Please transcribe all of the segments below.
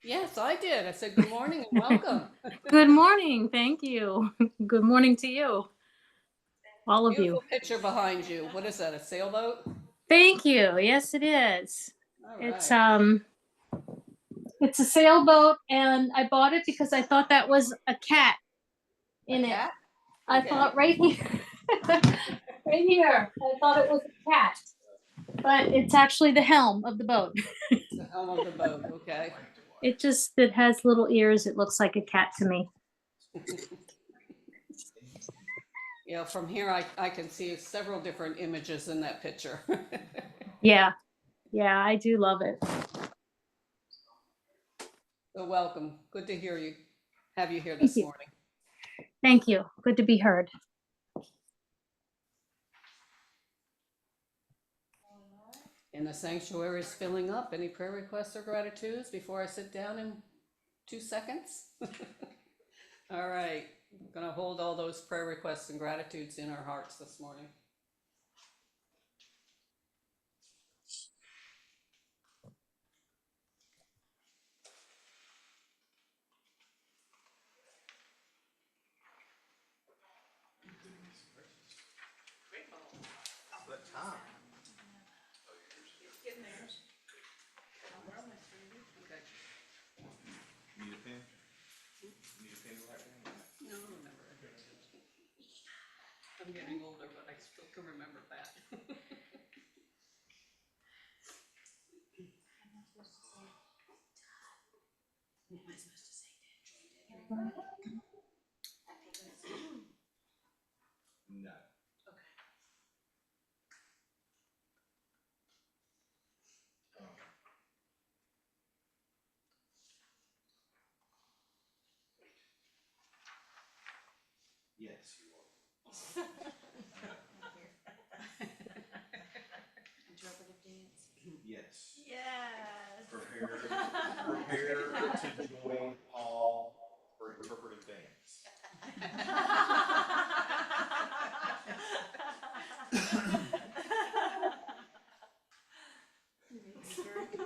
Yes, I did. I said good morning and welcome. Good morning. Thank you. Good morning to you, all of you. Beautiful picture behind you. What is that, a sailboat? Thank you. Yes, it is. All It's right. um it's a sailboat and I bought it because I thought that was a cat A in it. cat? I Okay. thought right here. Right here. I thought it was a cat. But it's actually the helm of the boat. It's the helm of the boat. Okay. It has little ears. It looks like a cat to me. From here I can see several different images in that picture. Yeah. Yeah, I do love it. So welcome. Good to hear you. Have you here Thank this you. morning. Thank you. Good to be heard. And the sanctuary is filling up. Any prayer requests or gratitudes before I sit down in 2 seconds? All right. I'm going to hold all those prayer requests and gratitudes in our hearts this morning. What time? Okay. Need a pen? Need a pen right now? No, I remember it. I'm getting older, but I still can remember that. No. Yes, you are. Interpretive dance. Yes. Yes. Prepare to join Paul for interpretive dance.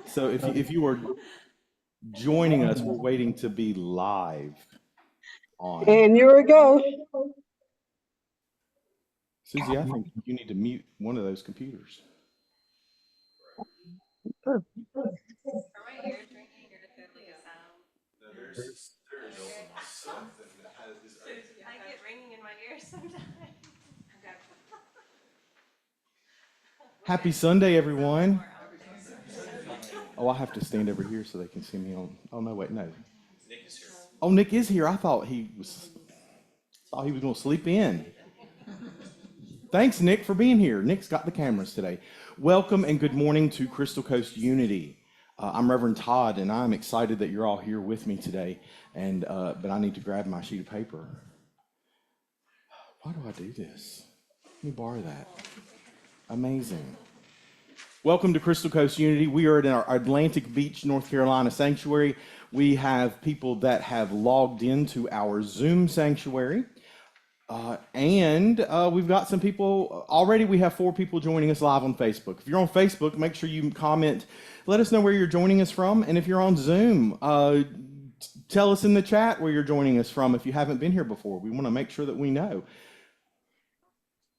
So if you are joining us, we're waiting to be live on. And here we go. Susie, I think you need to mute one of those computers. Are my ears ringing or is it like a sound? No, there's something that is. I get ringing in my ears sometimes. Okay. Happy Sunday, everyone. Oh, I have to stand over here so they can see me on. Oh no, wait, no. Nick is here. Oh, Nick is here. I thought he was going to sleep in. Thanks, Nick, for being here. Nick's got the cameras today. Welcome and good morning to Crystal Coast Unity. I'm Reverend Todd, and I'm excited that you're all here with me today. And but I need to grab my sheet of paper. Why do I do this? Let me borrow that. Amazing. Welcome to Crystal Coast Unity. We are in our Atlantic Beach, North Carolina sanctuary. We have people that have logged into our Zoom sanctuary. And we've got some people already. We have 4 people joining us live on Facebook. If you're on Facebook, make sure you comment. Let us know where you're joining us from. And if you're on Zoom, tell us in the chat where you're joining us from if you haven't been here before. We want to make sure that we know.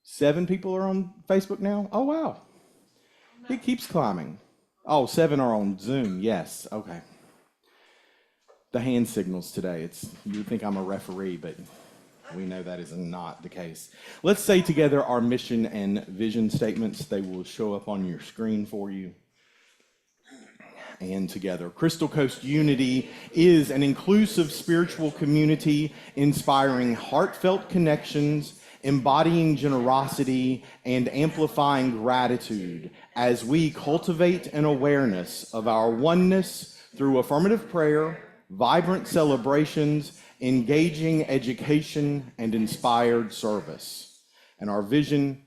7 people are on Facebook now? Oh, wow. It keeps climbing. Oh, 7 are on Zoom. Yes. Okay. The hand signals today. You would think I'm a referee, but we know that is not the case. Let's say together our mission and vision statements. They will show up on your screen for you. And together, Crystal Coast Unity is an inclusive spiritual community inspiring heartfelt connections, embodying generosity, and amplifying gratitude as we cultivate an awareness of our oneness through affirmative prayer, vibrant celebrations, engaging education, and inspired service. And our vision: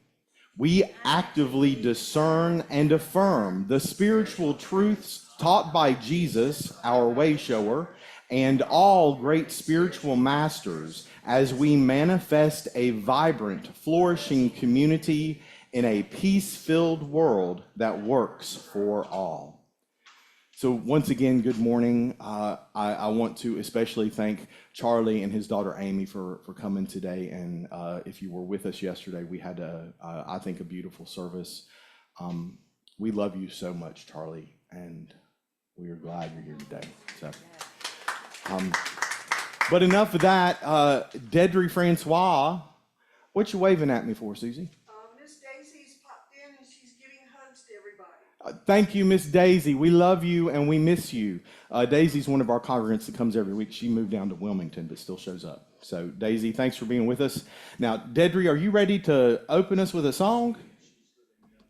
we actively discern and affirm the spiritual truths taught by Jesus, our way shower, and all great spiritual masters as we manifest a vibrant, flourishing community in a peace-filled world that works for all. So once again, good morning. I want to especially thank Charlie and his daughter Amy for coming today. And if you were with us yesterday, we had I think a beautiful service. We love you so much, Charlie, and we are glad you're here today. So, but enough of that. Deidrey, Francois, what you waving at me for, Susie? Miss Daisy's popped in and she's giving hugs to everybody. Thank you, Miss Daisy. We love you and we miss you. Daisy's one of our congregants that comes every week. She moved down to Wilmington, but still shows up. So, Daisy, thanks for being with us. Now, Deidrey, are you ready to open us with a song?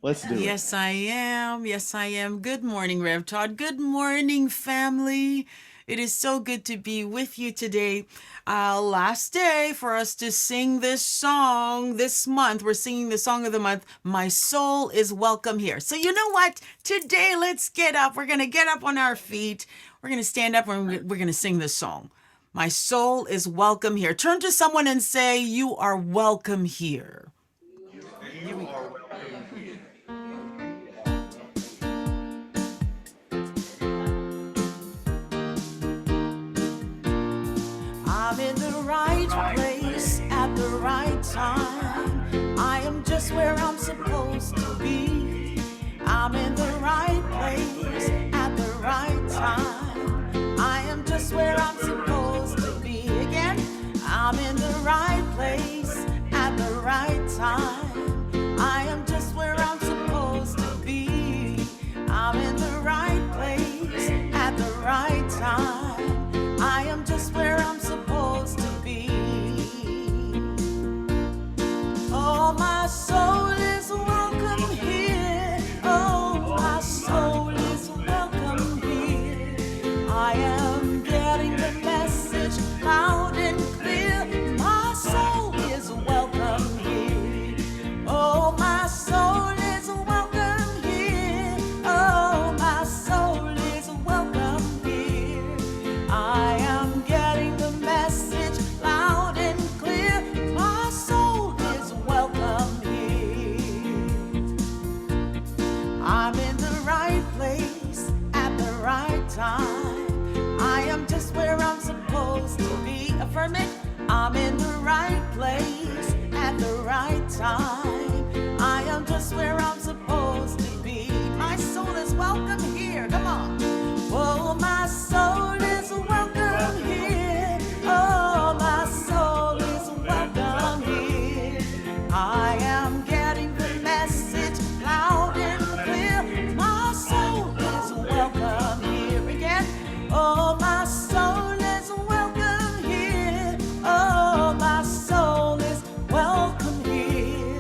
Let's do it. Yes, I am. Yes, I am. Good morning, Rev Todd. Good morning, family. It is so good to be with you today. Last day for us to sing this song this month. We're singing the song of the month, My Soul is Welcome Here. So you know what? Today, let's get up. We're going to get up on our feet. We're going to stand up and we're going to sing this song. My soul is welcome here. Turn to someone and say, you are welcome here. I'm in the right place at the right time. I am just where I'm supposed to be. I'm in the right place at the right time. I am just where I'm supposed to be. Again, I'm in the right place at the right time. I am just where I'm supposed to be. I'm in the right place at the right time. I am just where I'm supposed to be. Oh, my soul is welcome here. Oh, my soul is welcome here. I am getting the message loud and clear. My soul is welcome here. Oh, my soul is welcome here. Oh, my soul is welcome here. I am getting the message loud and clear. My soul is welcome here. I'm in the right place at the right time. I am just where I'm supposed to be. Affirm it. I'm in the right place at the right time. I am just where I'm supposed to be. My soul is welcome here. Come on. Oh, my soul is welcome here. Oh, my soul is welcome here. I am getting the message loud and clear. My soul is welcome here. Again. Oh, my soul is welcome here. Oh, my soul is welcome here.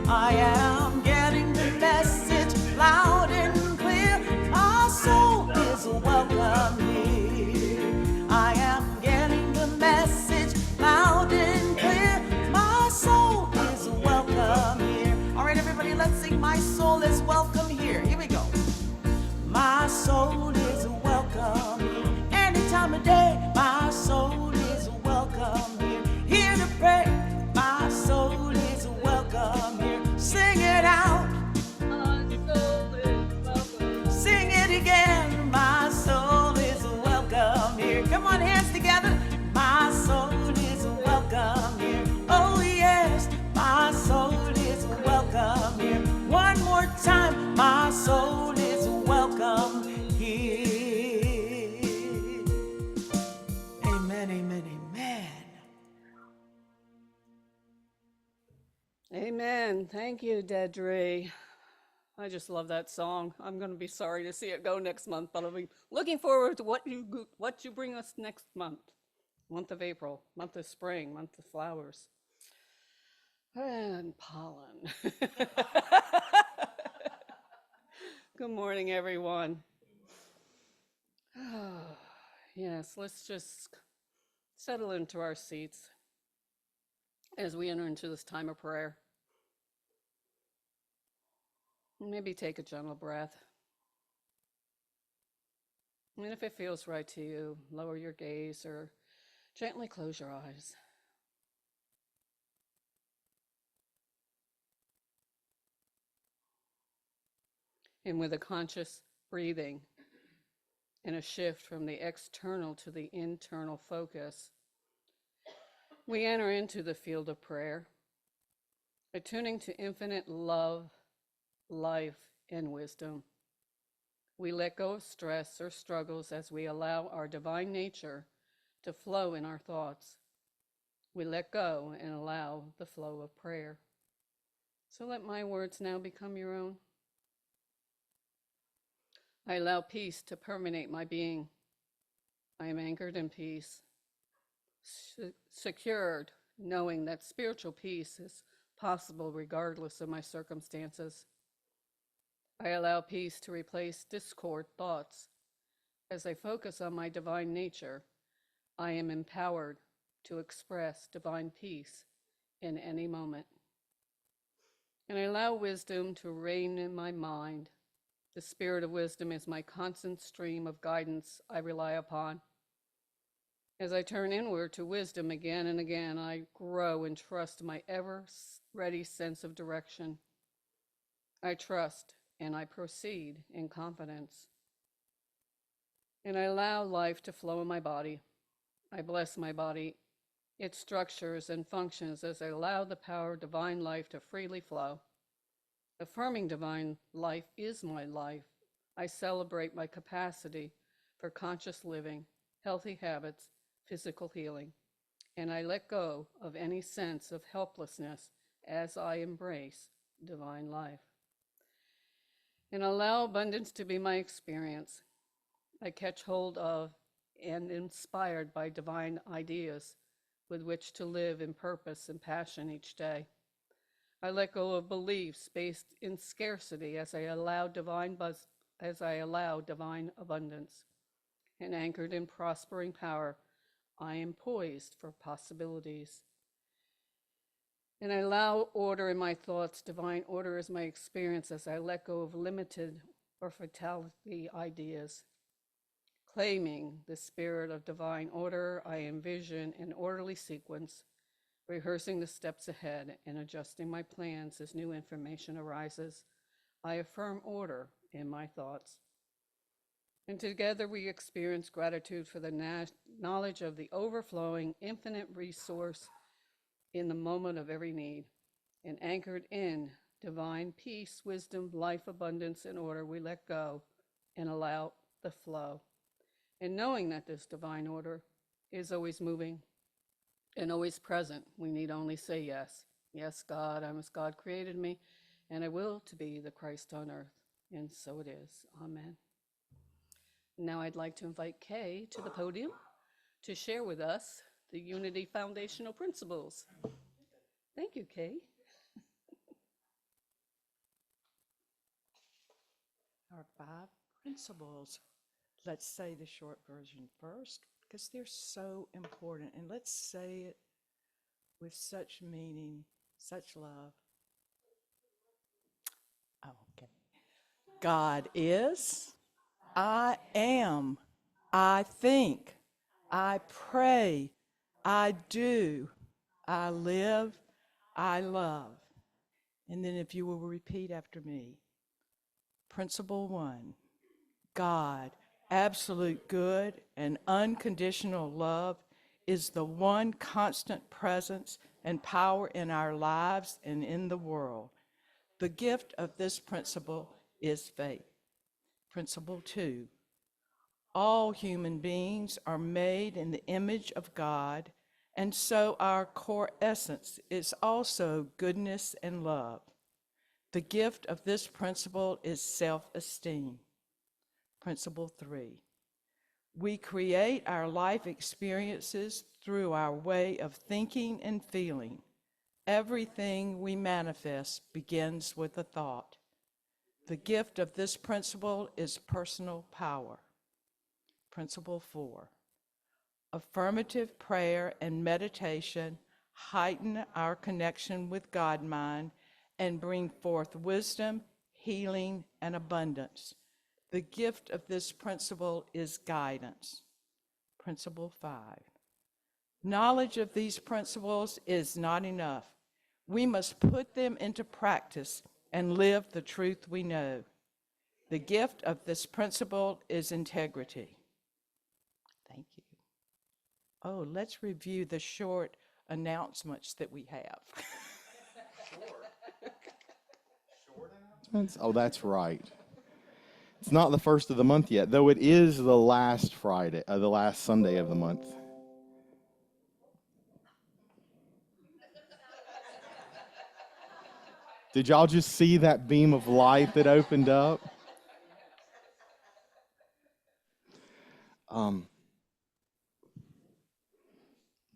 I am getting the message loud and clear. My soul is welcome here. I am getting the message loud and clear. My soul is welcome here. All right, everybody, let's sing My Soul is Welcome Here. Here we go. My soul is welcome here. Any time of day, my soul is welcome here. Here to pray, my soul is welcome here. Sing it out. Sing it again. My soul is welcome here. Come on, hands together. My soul is welcome here. Oh, yes, my soul is welcome here. One more time. My soul is welcome here. Amen, amen, amen. Amen. Thank you, Deidrey. I just love that song. I'm going to be sorry to see it go next month, but I'll be looking forward to what you bring us next month. Month of April, month of spring, month of flowers. And pollen. Good morning, everyone. Yes, let's just settle into our seats as we enter into this time of prayer. Maybe take a gentle breath. And if it feels right to you, lower your gaze or gently close your eyes. And with a conscious breathing, in a shift from the external to the internal focus, we enter into the field of prayer, attuning to infinite love, life, and wisdom. We let go of stress or struggles as we allow our divine nature to flow in our thoughts. We let go and allow the flow of prayer. So let my words now become your own. I allow peace to permeate my being. I am anchored in peace, secured, knowing that spiritual peace is possible regardless of my circumstances. I allow peace to replace discord thoughts. As I focus on my divine nature, I am empowered to express divine peace in any moment. And I allow wisdom to reign in my mind. The spirit of wisdom is my constant stream of guidance I rely upon. As I turn inward to wisdom again and again, I grow and trust my ever-ready sense of direction. I trust and I proceed in confidence. And I allow life to flow in my body. I bless my body, its structures and functions as I allow the power of divine life to freely flow. Affirming divine life is my life. I celebrate my capacity for conscious living, healthy habits, physical healing, and I let go of any sense of helplessness as I embrace divine life. And allow abundance to be my experience. I catch hold of and inspired by divine ideas with which to live in purpose and passion each day. I let go of beliefs based in scarcity as I allow divine abundance. And anchored in prospering power, I am poised for possibilities. And I allow order in my thoughts. Divine order is my experience as I let go of limited or fatality ideas. Claiming the spirit of divine order, I envision an orderly sequence, rehearsing the steps ahead and adjusting my plans as new information arises. I affirm order in my thoughts. And together we experience gratitude for the knowledge of the overflowing infinite resource in the moment of every need. And anchored in divine peace, wisdom, life, abundance, and order, we let go and allow the flow. And knowing that this divine order is always moving and always present, we need only say yes. Yes, God, I'm as God created me, and I will to be the Christ on earth. And so it is. Amen. Now I'd like to invite Kay to the podium to share with us the Unity Foundational Principles. Thank you, Kay. Our 5 principles. Let's say the short version first because they're so important, and let's say it with such meaning, such love. Oh, okay. God is, I am, I think, I pray, I do, I live, I love. And then if you will repeat after me. Principle 1, God, absolute good and unconditional love, is the one constant presence and power in our lives and in the world. The gift of this principle is faith. Principle 2, all human beings are made in the image of God, and so our core essence is also goodness and love. The gift of this principle is self-esteem. Principle 3, we create our life experiences through our way of thinking and feeling. Everything we manifest begins with a thought. The gift of this principle is personal power. Principle 4, affirmative prayer and meditation heighten our connection with God-mind and bring forth wisdom, healing, and abundance. The gift of this principle is guidance. Principle 5, knowledge of these principles is not enough. We must put them into practice and live the truth we know. The gift of this principle is integrity. Oh, let's review the short announcements that we have. That's right. It's not the first of the month yet, though it is the last Friday, the last Sunday of the month. Did y'all just see that beam of light that opened up?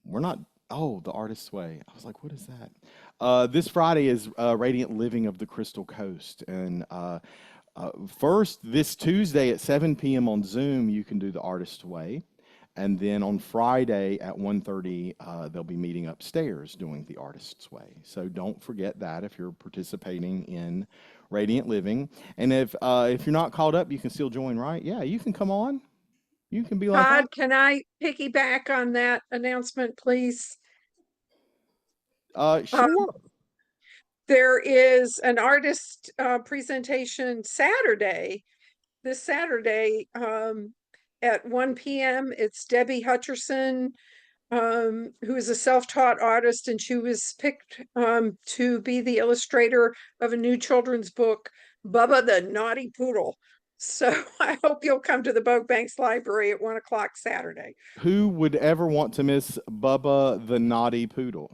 We're not. Oh, the Artist's Way. I was like, what is that? This Friday is Radiant Living of the Crystal Coast, and first this Tuesday at 7 p.m. on Zoom, you can do the Artist's Way, and then on Friday at 1:30, they'll be meeting upstairs doing the Artist's Way. So don't forget that if you're participating in Radiant Living, and if you're not called up, you can still join, right? Yeah, you can come on. You can be like, Todd, can I piggyback on that announcement, please? Sure. There is an artist presentation this Saturday at 1 p.m. It's Debbie Hutcherson, who is a self-taught artist, and she was picked to be the illustrator of a new children's book, Bubba the Naughty Poodle. So I hope you'll come to the Bogue Banks Library at 1 o'clock Saturday. Who would ever want to miss Bubba the Naughty Poodle?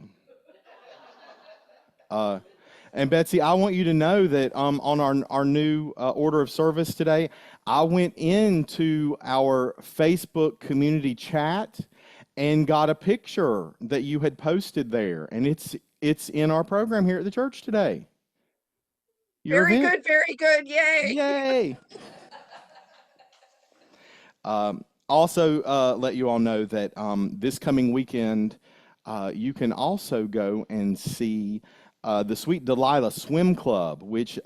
And Betsy, I want you to know that on our new order of service today, I went into our Facebook community chat and got a picture that you had posted there, and it's in our program here at the church today. Very good. Yay! Yay! Also, let you all know that this coming weekend, you can also go and see the Sweet Delilah Swim Club, which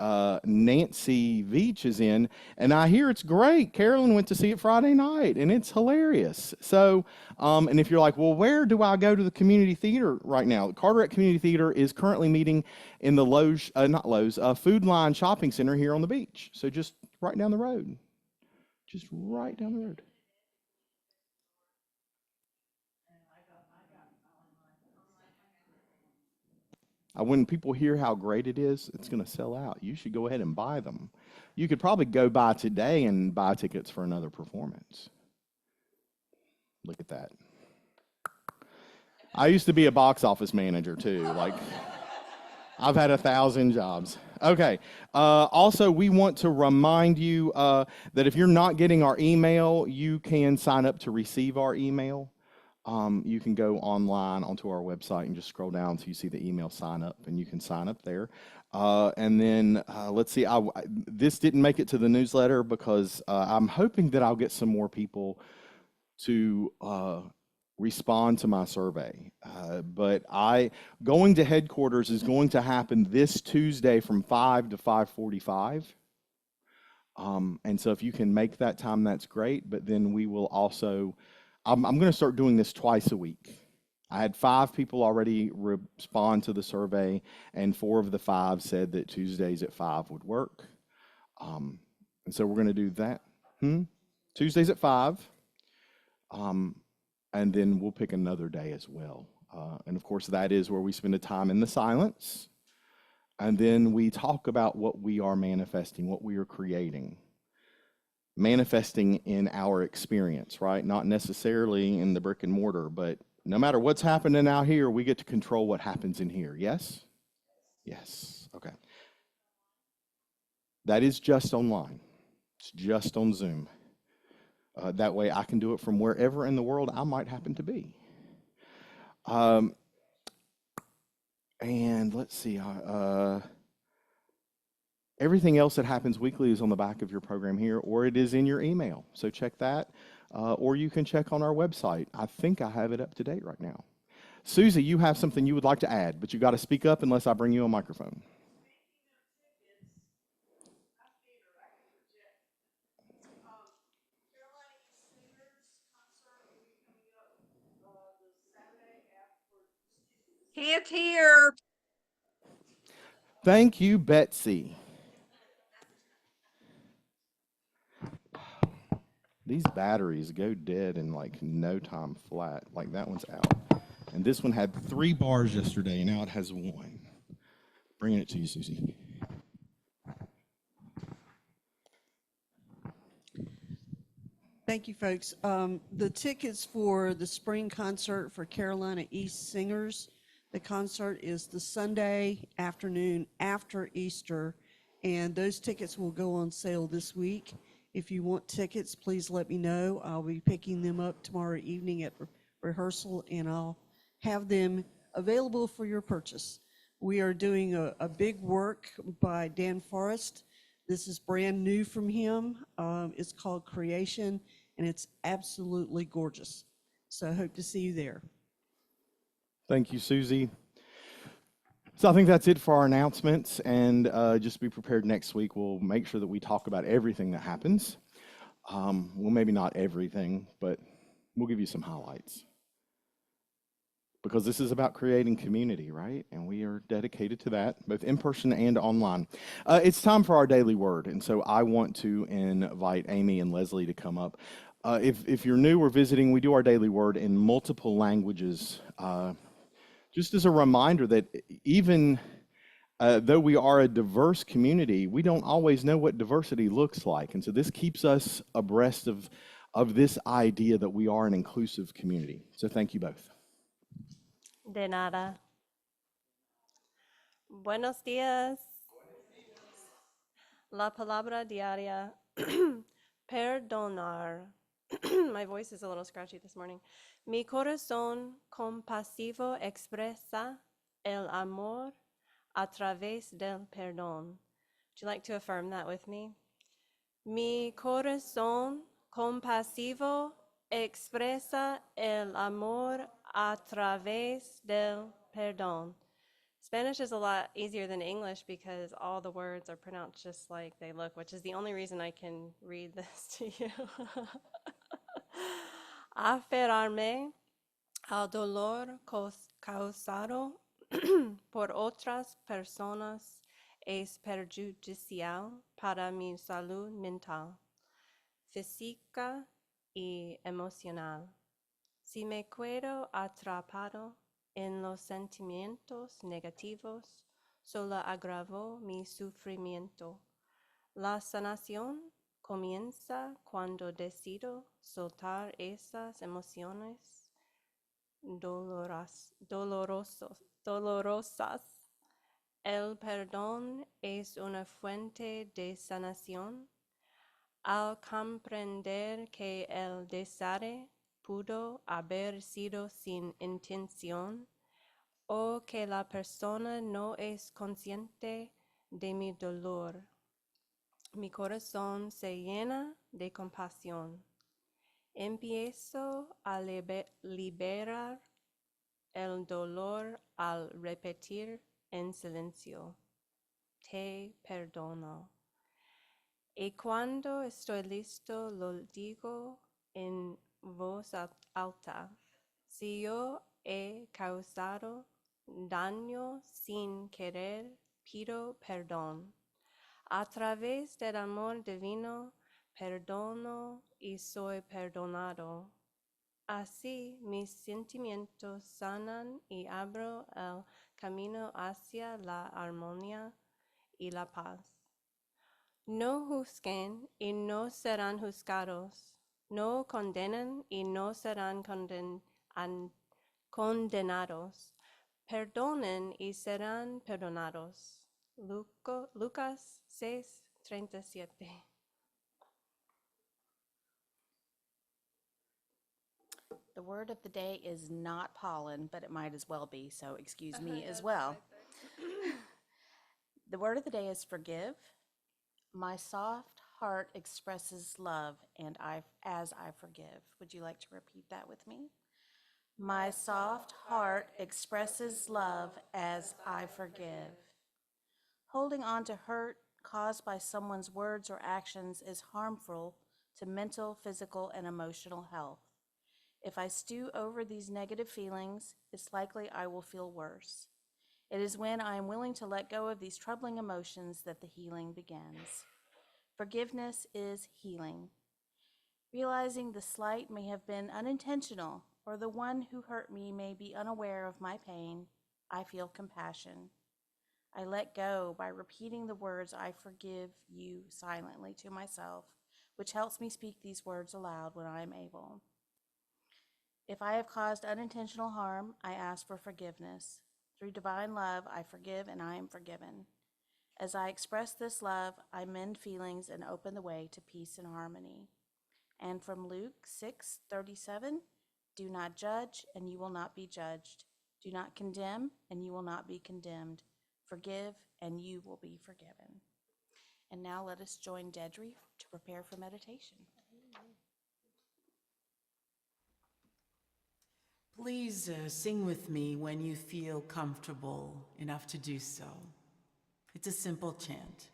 Nancy Veach is in, and I hear it's great. Carolyn went to see it Friday night, and it's hilarious. So, and if you're like, well, where do I go to the community theater right now? The Carteret Community Theater is currently meeting in the Food Line Shopping Center here on the beach. So just right down the road. Just right down the road. When people hear how great it is, it's going to sell out. You should go ahead and buy them. You could probably go by today and buy tickets for another performance. Look at that. I used to be a box office manager too. Like, I've had 1,000 jobs. Okay. Also, we want to remind you that if you're not getting our email, you can sign up to receive our email. You can go online onto our website and just scroll down until you see the email sign up, and you can sign up there. And then let's see, this didn't make it to the newsletter because I'm hoping that I'll get some more people to respond to my survey. But going to headquarters is going to happen this Tuesday from 5 to 5:45. And so if you can make that time, that's great. But then we will also, I'm going to start doing this twice a week. I had 5 people already respond to the survey, and 4 of the 5 said that Tuesdays at 5 would work. And so we're going to do that. Tuesdays at 5. And then we'll pick another day as well. And of course, that is where we spend a time in the silence. And then we talk about what we are manifesting, what we are creating. Manifesting in our experience, right? Not necessarily in the brick and mortar, but no matter what's happening out here, we get to control what happens in here. Yes? Yes. Okay. That is just online. It's just on Zoom. That way I can do it from wherever in the world I might happen to be. And let's see. Everything else that happens weekly is on the back of your program here, or it is in your email. So check that, or you can check on our website. I think I have it up to date right now. Susie, you have something you would like to add, but you got to speak up unless I bring you a microphone. Can't hear. Thank you, Betsy. These batteries go dead in like no time flat. Like that one's out. And this one had 3 bars yesterday, now it has 1. Bringing it to you, Susie. Thank you, folks. The tickets for the spring concert for Carolina East Singers, the concert is the Sunday afternoon after Easter, and those tickets will go on sale this week. If you want tickets, please let me know. I'll be picking them up tomorrow evening at rehearsal, and I'll have them available for your purchase. We are doing a big work by Dan Forrest. This is brand new from him. It's called Creation, and it's absolutely gorgeous. So I hope to see you there. Thank you, Susie. So I think that's it for our announcements, and just be prepared next week. We'll make sure that we talk about everything that happens. Well, maybe not everything, but we'll give you some highlights. Because this is about creating community, right? And we are dedicated to that, both in person and online. It's time for our daily word, and so I want to invite Amy and Leslie to come up. If you're new or visiting, we do our daily word in multiple languages, just as a reminder that even though we are a diverse community, we don't always know what diversity looks like, and so this keeps us abreast of this idea that we are an inclusive community. So thank you both. De nada. Buenos días. La palabra diaria. Perdonar. My voice is a little scratchy this morning. Mi corazón compasivo expresa el amor a través del perdón. Would you like to affirm that with me? Mi corazón compasivo expresa el amor a través del perdón. Spanish is a lot easier than English because all the words are pronounced just like they look, which is the only reason I can read this to you. Aferrarme al dolor causado por otras personas es perjudicial para mi salud mental, física y emocional. Si me quedo atrapado en los sentimientos negativos, solo agravo mi sufrimiento. La sanación comienza cuando decido soltar esas emociones dolorosas. El perdón es una fuente de sanación. Al comprender que el desastre pudo haber sido sin intención, o que la persona no es consciente de mi dolor, mi corazón se llena de compasión. Empiezo a liberar el dolor al repetir en silencio: te perdono. Y cuando estoy listo, lo digo en voz alta: si yo he causado daño sin querer, pido perdón. A través del amor divino, perdono y soy perdonado. Así mis sentimientos sanan y abro el camino hacia la armonía y la paz. No juzguen y no serán juzgados. No condenen y no serán condenados. Perdonen y serán perdonados. Lucas 6:37. The word of the day is not pollen, but it might as well be, so excuse me as well. The word of the day is forgive. My soft heart expresses love, and as I forgive. Would you like to repeat that with me? My soft heart expresses love as I forgive. Holding on to hurt caused by someone's words or actions is harmful to mental, physical, and emotional health. If I stew over these negative feelings, it's likely I will feel worse. It is when I am willing to let go of these troubling emotions that the healing begins. Forgiveness is healing. Realizing the slight may have been unintentional, or the one who hurt me may be unaware of my pain, I feel compassion. I let go by repeating the words I forgive you silently to myself, which helps me speak these words aloud when I am able. If I have caused unintentional harm, I ask for forgiveness. Through divine love, I forgive and I am forgiven. As I express this love, I mend feelings and open the way to peace and harmony. And from Luke 6:37, do not judge and you will not be judged. Do not condemn and you will not be condemned. Forgive and you will be forgiven. And now let us join Deidrey to prepare for meditation. Please sing with me when you feel comfortable enough to do so. It's a simple chant.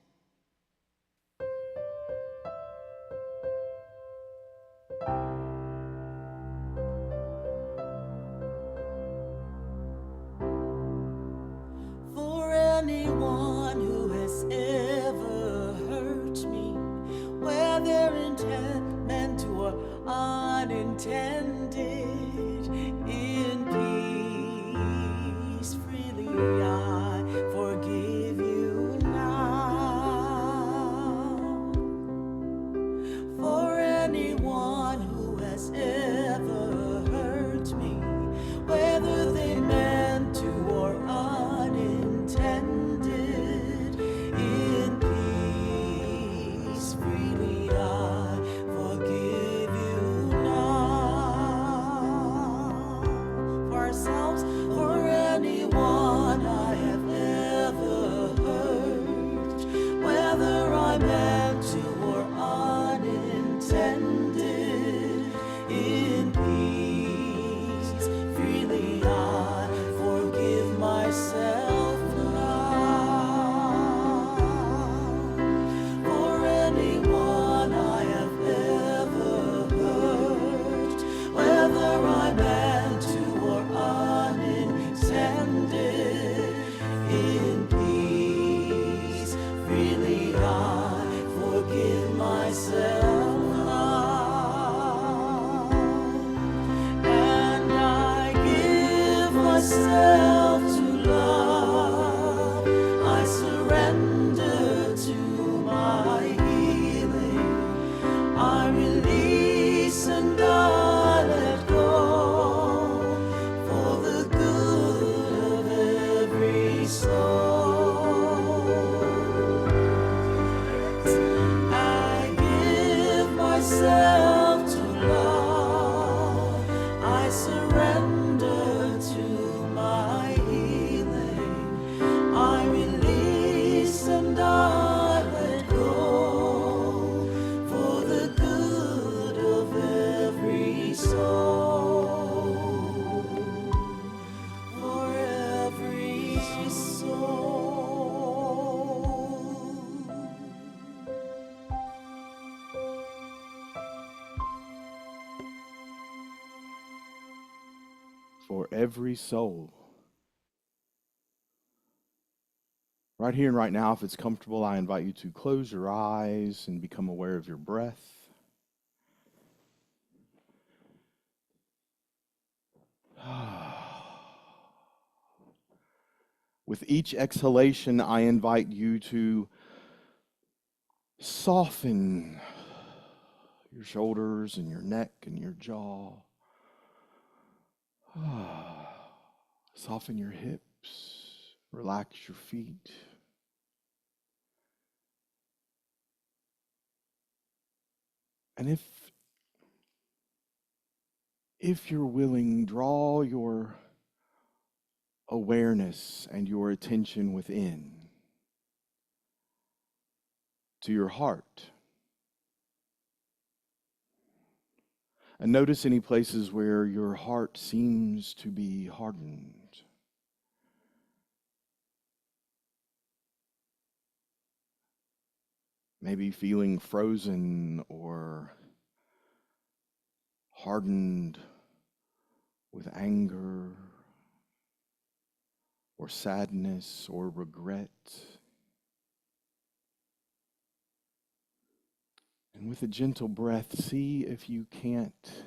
For anyone who has ever hurt me, whether intended or unintended, in peace freely I forgive you now. For anyone who has ever hurt me, whether they meant to or unintended, in peace freely I forgive you now. For ourselves, for anyone I have ever hurt, whether I meant to or unintended, in peace freely I forgive myself now. For anyone I have ever hurt, whether I meant to or unintended, in peace freely I forgive myself now. And I give myself to love. I surrender to my healing. I release and I let go for the good of every soul. I give myself to love. I surrender to my healing. I release and I let go for the good of every soul. For every soul. For every soul. Right here and right now, if it's comfortable, I invite you to close your eyes and become aware of your breath. With each exhalation, I invite you to soften your shoulders and your neck and your jaw. Soften your hips, relax your feet. And if you're willing, draw your awareness and your attention within to your heart. And notice any places where your heart seems to be hardened. Maybe feeling frozen or hardened with anger or sadness or regret. And with a gentle breath, see if you can't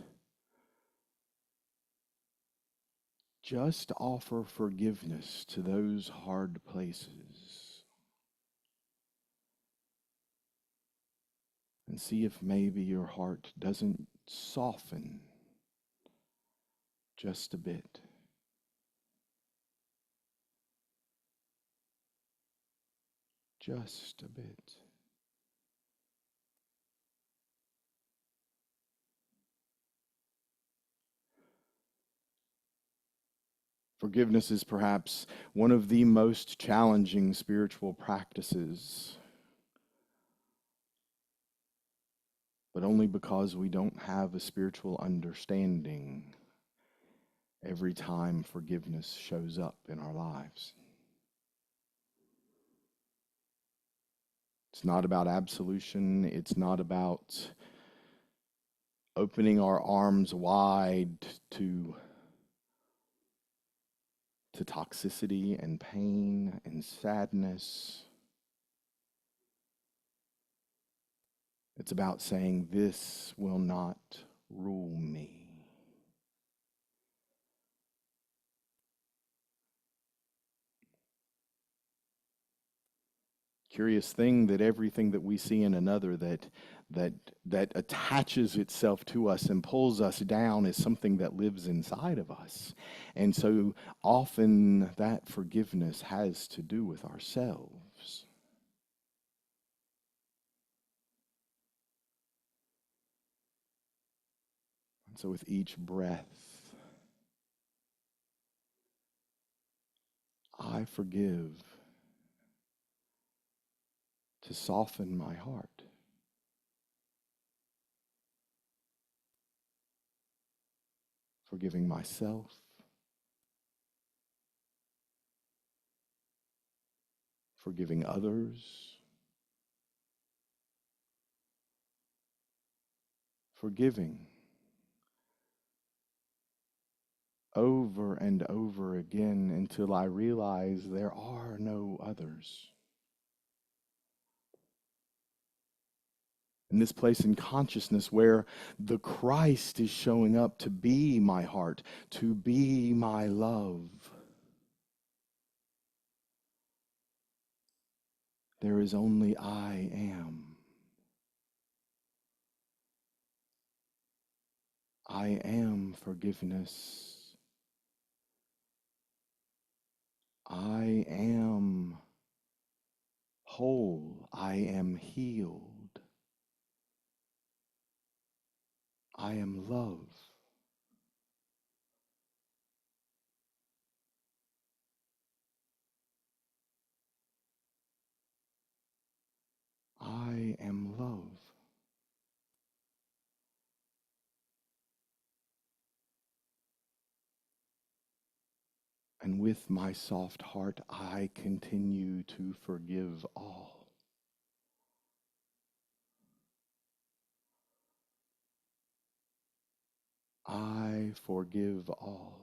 just offer forgiveness to those hard places. And see if maybe your heart doesn't soften just a bit. Just a bit. Forgiveness is perhaps one of the most challenging spiritual practices, but only because we don't have a spiritual understanding every time forgiveness shows up in our lives. It's not about absolution. It's not about opening our arms wide to toxicity and pain and sadness. It's about saying, this will not rule me. Curious thing that everything that we see in another that attaches itself to us and pulls us down is something that lives inside of us. And so often that forgiveness has to do with ourselves. And so with each breath, I forgive to soften my heart. Forgiving myself, forgiving others, forgiving over and over again until I realize there are no others. In this place in consciousness where the Christ is showing up to be my heart, to be my love, there is only I am. I am forgiveness. I am whole. I am healed. I am love. I am love. And with my soft heart, I continue to forgive all. I forgive all.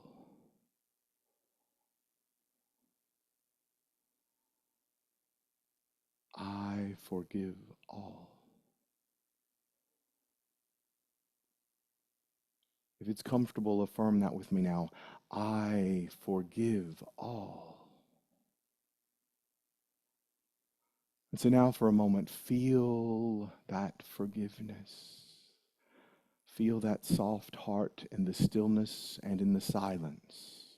I forgive all. If it's comfortable, affirm that with me now. I forgive all. And so now for a moment, feel that forgiveness. Feel that soft heart in the stillness and in the silence.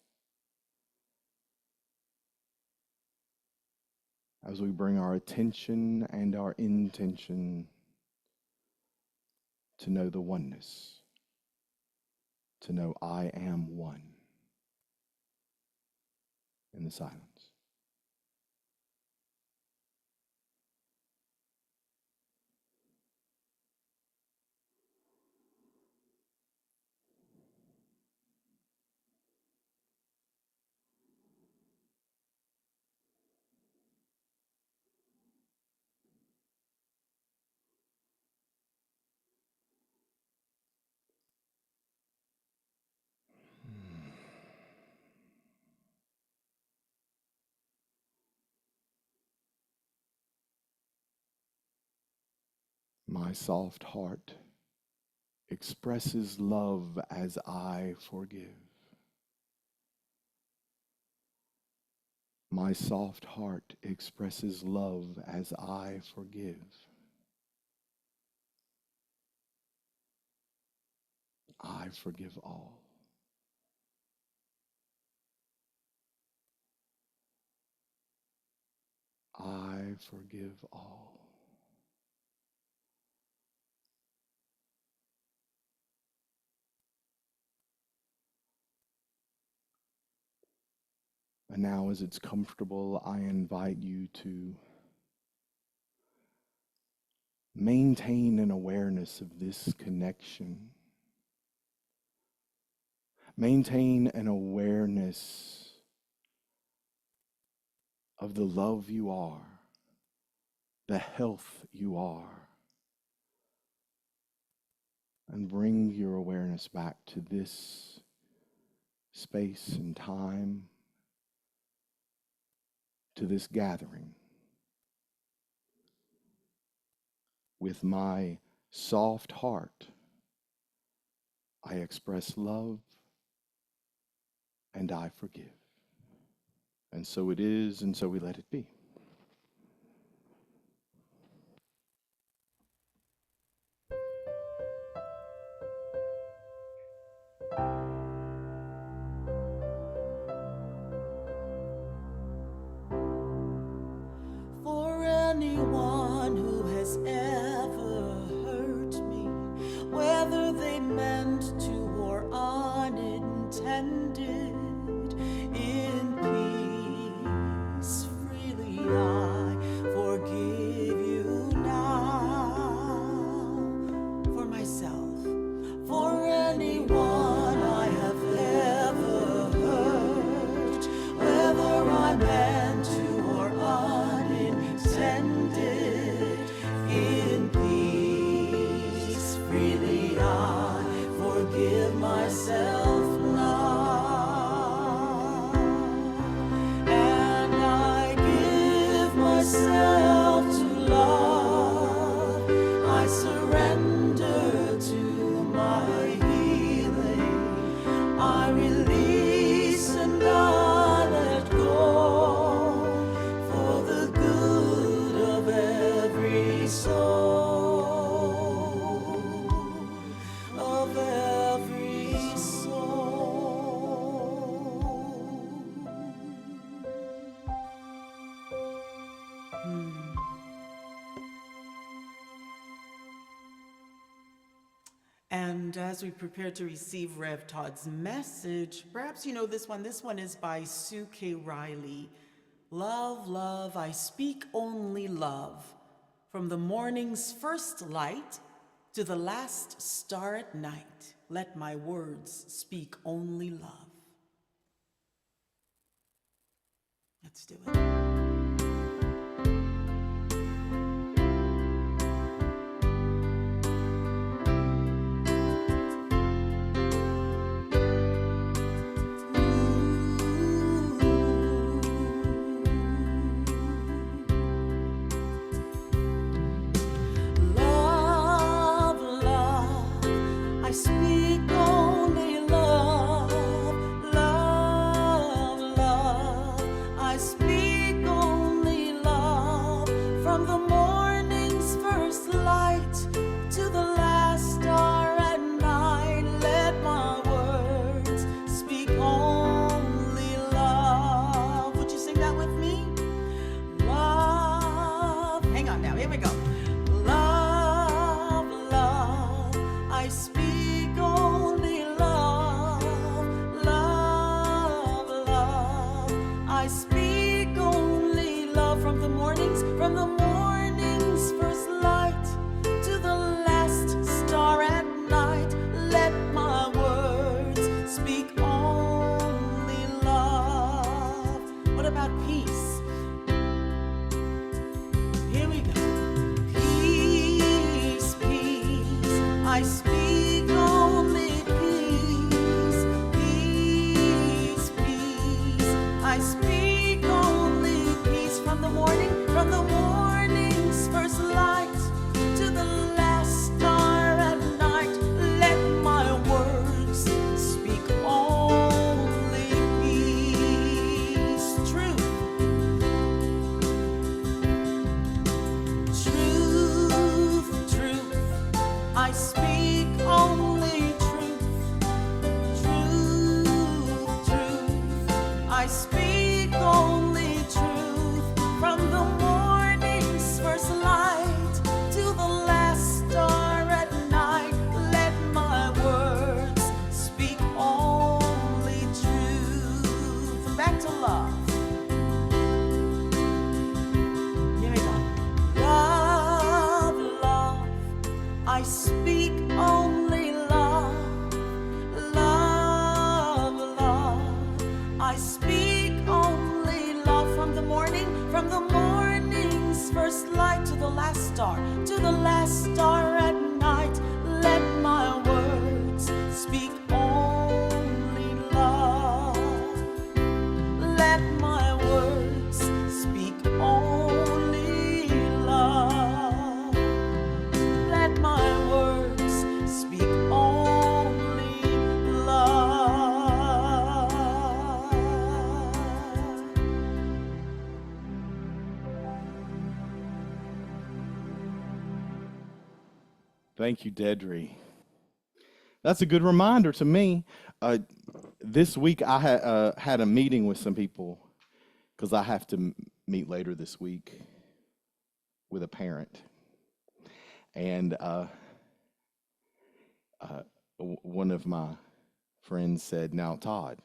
As we bring our attention and our intention to know the oneness, to know I am one in the silence. My soft heart expresses love as I forgive. My soft heart expresses love as I forgive. I forgive all. I forgive all. And now, as it's comfortable, I invite you to maintain an awareness of this connection. Maintain an awareness of the love you are, the health you are, and bring your awareness back to this space and time, to this gathering. With my soft heart, I express love and I forgive. And so it is, and so we let it be. For anyone who has ever hurt me, whether they meant to or unintended, in peace freely I forgive you now. For myself, for anyone I have ever hurt, whether I meant to or unintended, in peace freely I forgive myself now. And I give myself to love. I surrender to my healing. I release and I let go for the good of every soul, of every soul. And as we prepare to receive Rev Todd's message, perhaps you know this one. This one is by Sue K. Riley. Love, love, I speak only love. From the morning's first light to the last star at night, let my words speak only love. Let's do it. Love, love, I speak only love. Love, love, I speak only love. From the morning's first light to the last star at night, let my words speak only love. Would you sing that with me? Love. Hang on now, here we go. Love, love, I speak only love. Love, love, I speak only love. From the morning's first light to the last star at night, let my words speak only love. What about peace? Here we go. Peace, peace, I speak only peace. Peace, peace, I speak only peace. From the morning's first light to the last I speak only truth from the morning's first light to the last star at night. Let my words speak only truth. Back to love. Give me that. Love, love, I speak only love. Love, love, I speak only love from the morning's first light to the last star at night. Let my words speak only love. Let my words speak only love. Let my words speak only love. Thank you, Deidrey. That's a good reminder to me. This week I had a meeting with some people because I have to meet later this week with a parent. And one of my friends said, "Now, Todd,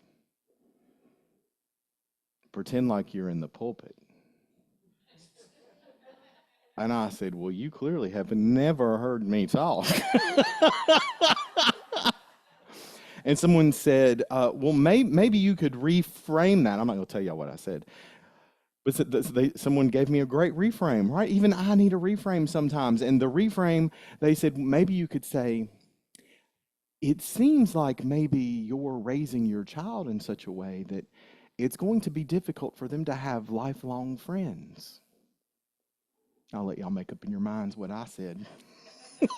pretend like you're in the pulpit." And I said, "Well, you clearly have never heard me talk." And someone said, "Well, maybe you could reframe that." I'm not going to tell y'all what I said. But someone gave me a great reframe, right? Even I need a reframe sometimes. And the reframe, they said, maybe you could say, "It seems like maybe you're raising your child in such a way that it's going to be difficult for them to have lifelong friends." I'll let y'all make up in your minds what I said.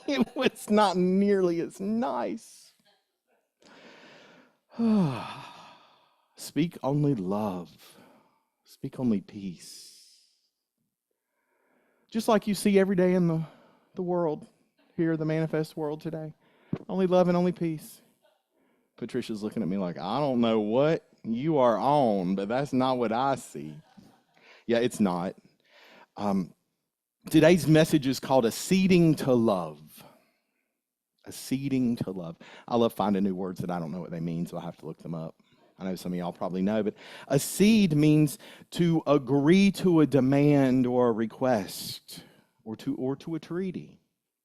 It was not nearly as nice. Speak only love. Speak only peace. Just like you see every day in the world, here, the manifest world today. Only love and only peace. Patricia's looking at me like, I don't know what you are on, but that's not what I see. Yeah, it's not. Today's message is called Acceding to Love. Acceding to love. I love finding new words that I don't know what they mean, so I have to look them up. I know some of y'all probably know, but accede means to agree to a demand or a request, or to a treaty,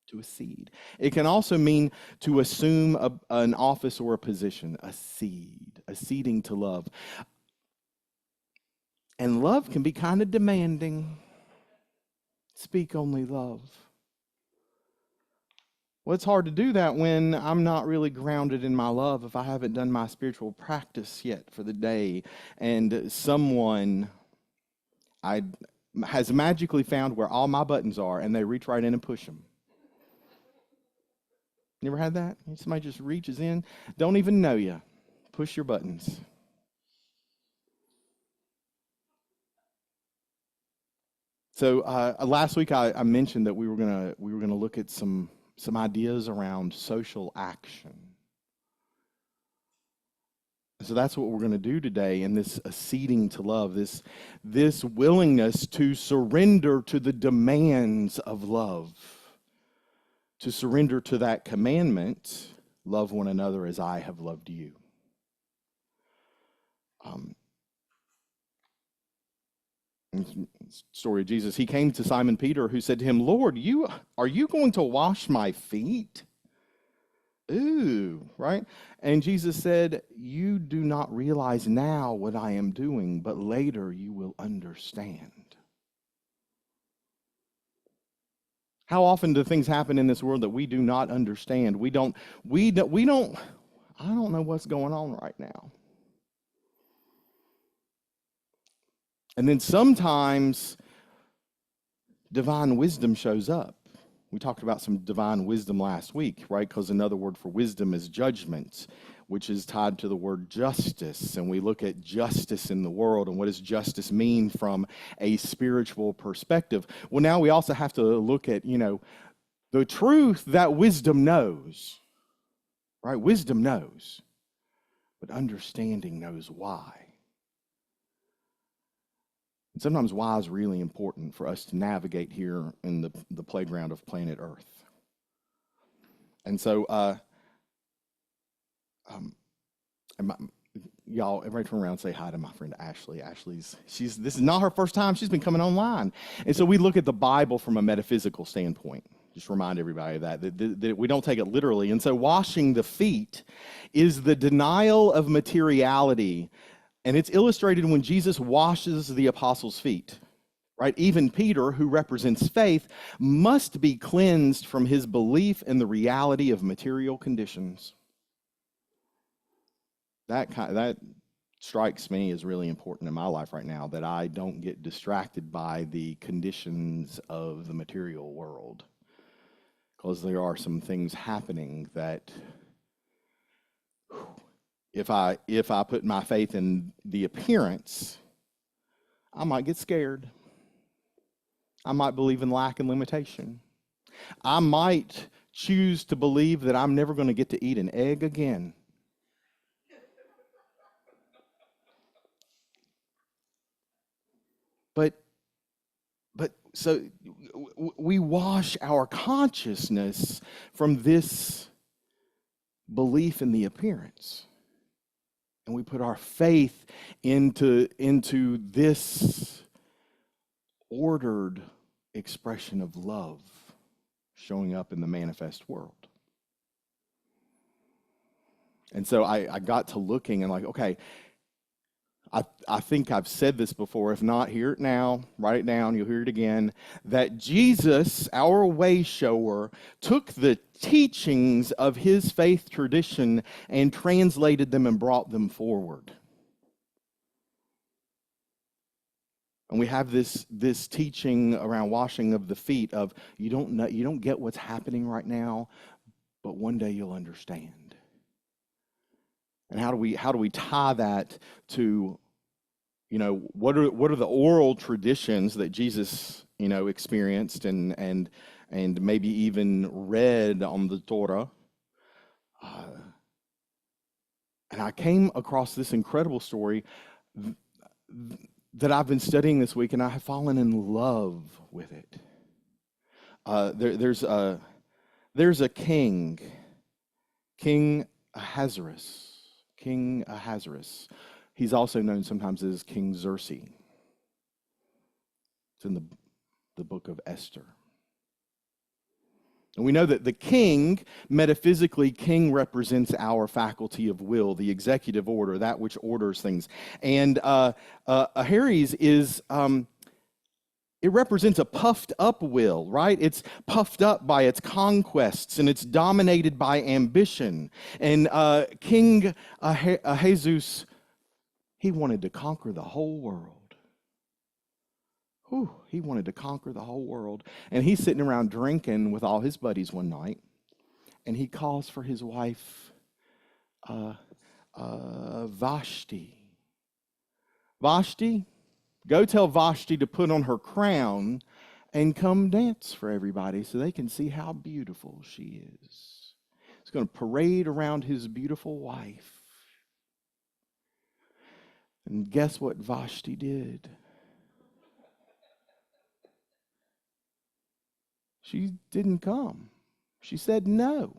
to accede. It can also mean to assume an office or a position. Accede, acceding to love. And love can be kind of demanding. Speak only love. Well, it's hard to do that when I'm not really grounded in my love, if I haven't done my spiritual practice yet for the day, and someone has magically found where all my buttons are, and they reach right in and push them. You ever had that? Somebody just reaches in, don't even know you, push your buttons. So last week I mentioned that we were gonna look at some ideas around social action. So that's what we're going to do today in this acceding to love, this willingness to surrender to the demands of love, to surrender to that commandment, love one another as I have loved you. Story of Jesus, he came to Simon Peter, who said to him, "Lord, are you going to wash my feet?" Ooh, right? And Jesus said, "You do not realize now what I am doing, but later you will understand." How often do things happen in this world that we do not understand? I don't know what's going on right now. And then sometimes divine wisdom shows up. We talked about some divine wisdom last week, right? Because another word for wisdom is judgment, which is tied to the word justice. And we look at justice in the world and what does justice mean from a spiritual perspective. Well, now we also have to look at, the truth that wisdom knows, right? Wisdom knows, but understanding knows why. And sometimes why is really important for us to navigate here in the playground of planet Earth. And so, and y'all, everybody turn around and say hi to my friend Ashley. This is not her first time. She's been coming online. And so we look at the Bible from a metaphysical standpoint. Just remind everybody of that we don't take it literally. And so washing the feet is the denial of materiality. And it's illustrated when Jesus washes the apostles' feet. Right? Even Peter, who represents faith, must be cleansed from his belief in the reality of material conditions. That strikes me as really important in my life right now, that I don't get distracted by the conditions of the material world. Because there are some things happening that if I put my faith in the appearance, I might get scared. I might believe in lack and limitation. I might choose to believe that I'm never going to get to eat an egg again. But so we wash our consciousness from this belief in the appearance. And we put our faith into this ordered expression of love showing up in the manifest world. And so I got to looking and like, okay, I think I've said this before. If not, hear it now, write it down, you'll hear it again, that Jesus, our way shower, took the teachings of his faith tradition and translated them and brought them forward. And we have this teaching around washing of the feet of you don't get what's happening right now, but one day you'll understand. And how do we tie that to, what are the oral traditions that Jesus, experienced and maybe even read on the Torah? And I came across this incredible story that I've been studying this week, and I have fallen in love with it. There's a king, King Ahasuerus. King Ahasuerus. He's also known sometimes as King Xerxes. It's in the book of Esther. And we know that the king, metaphysically, king represents our faculty of will, the executive order, that which orders things. And Aries is, it represents a puffed up will, right? It's puffed up by its conquests and it's dominated by ambition. And King Ahasuerus, he wanted to conquer the whole world. He wanted to conquer the whole world. And he's sitting around drinking with all his buddies one night. And he calls for his wife, Vashti. Vashti, go tell Vashti to put on her crown and come dance for everybody so they can see how beautiful she is. He's going to parade around his beautiful wife. And guess what Vashti did? She didn't come. She said no.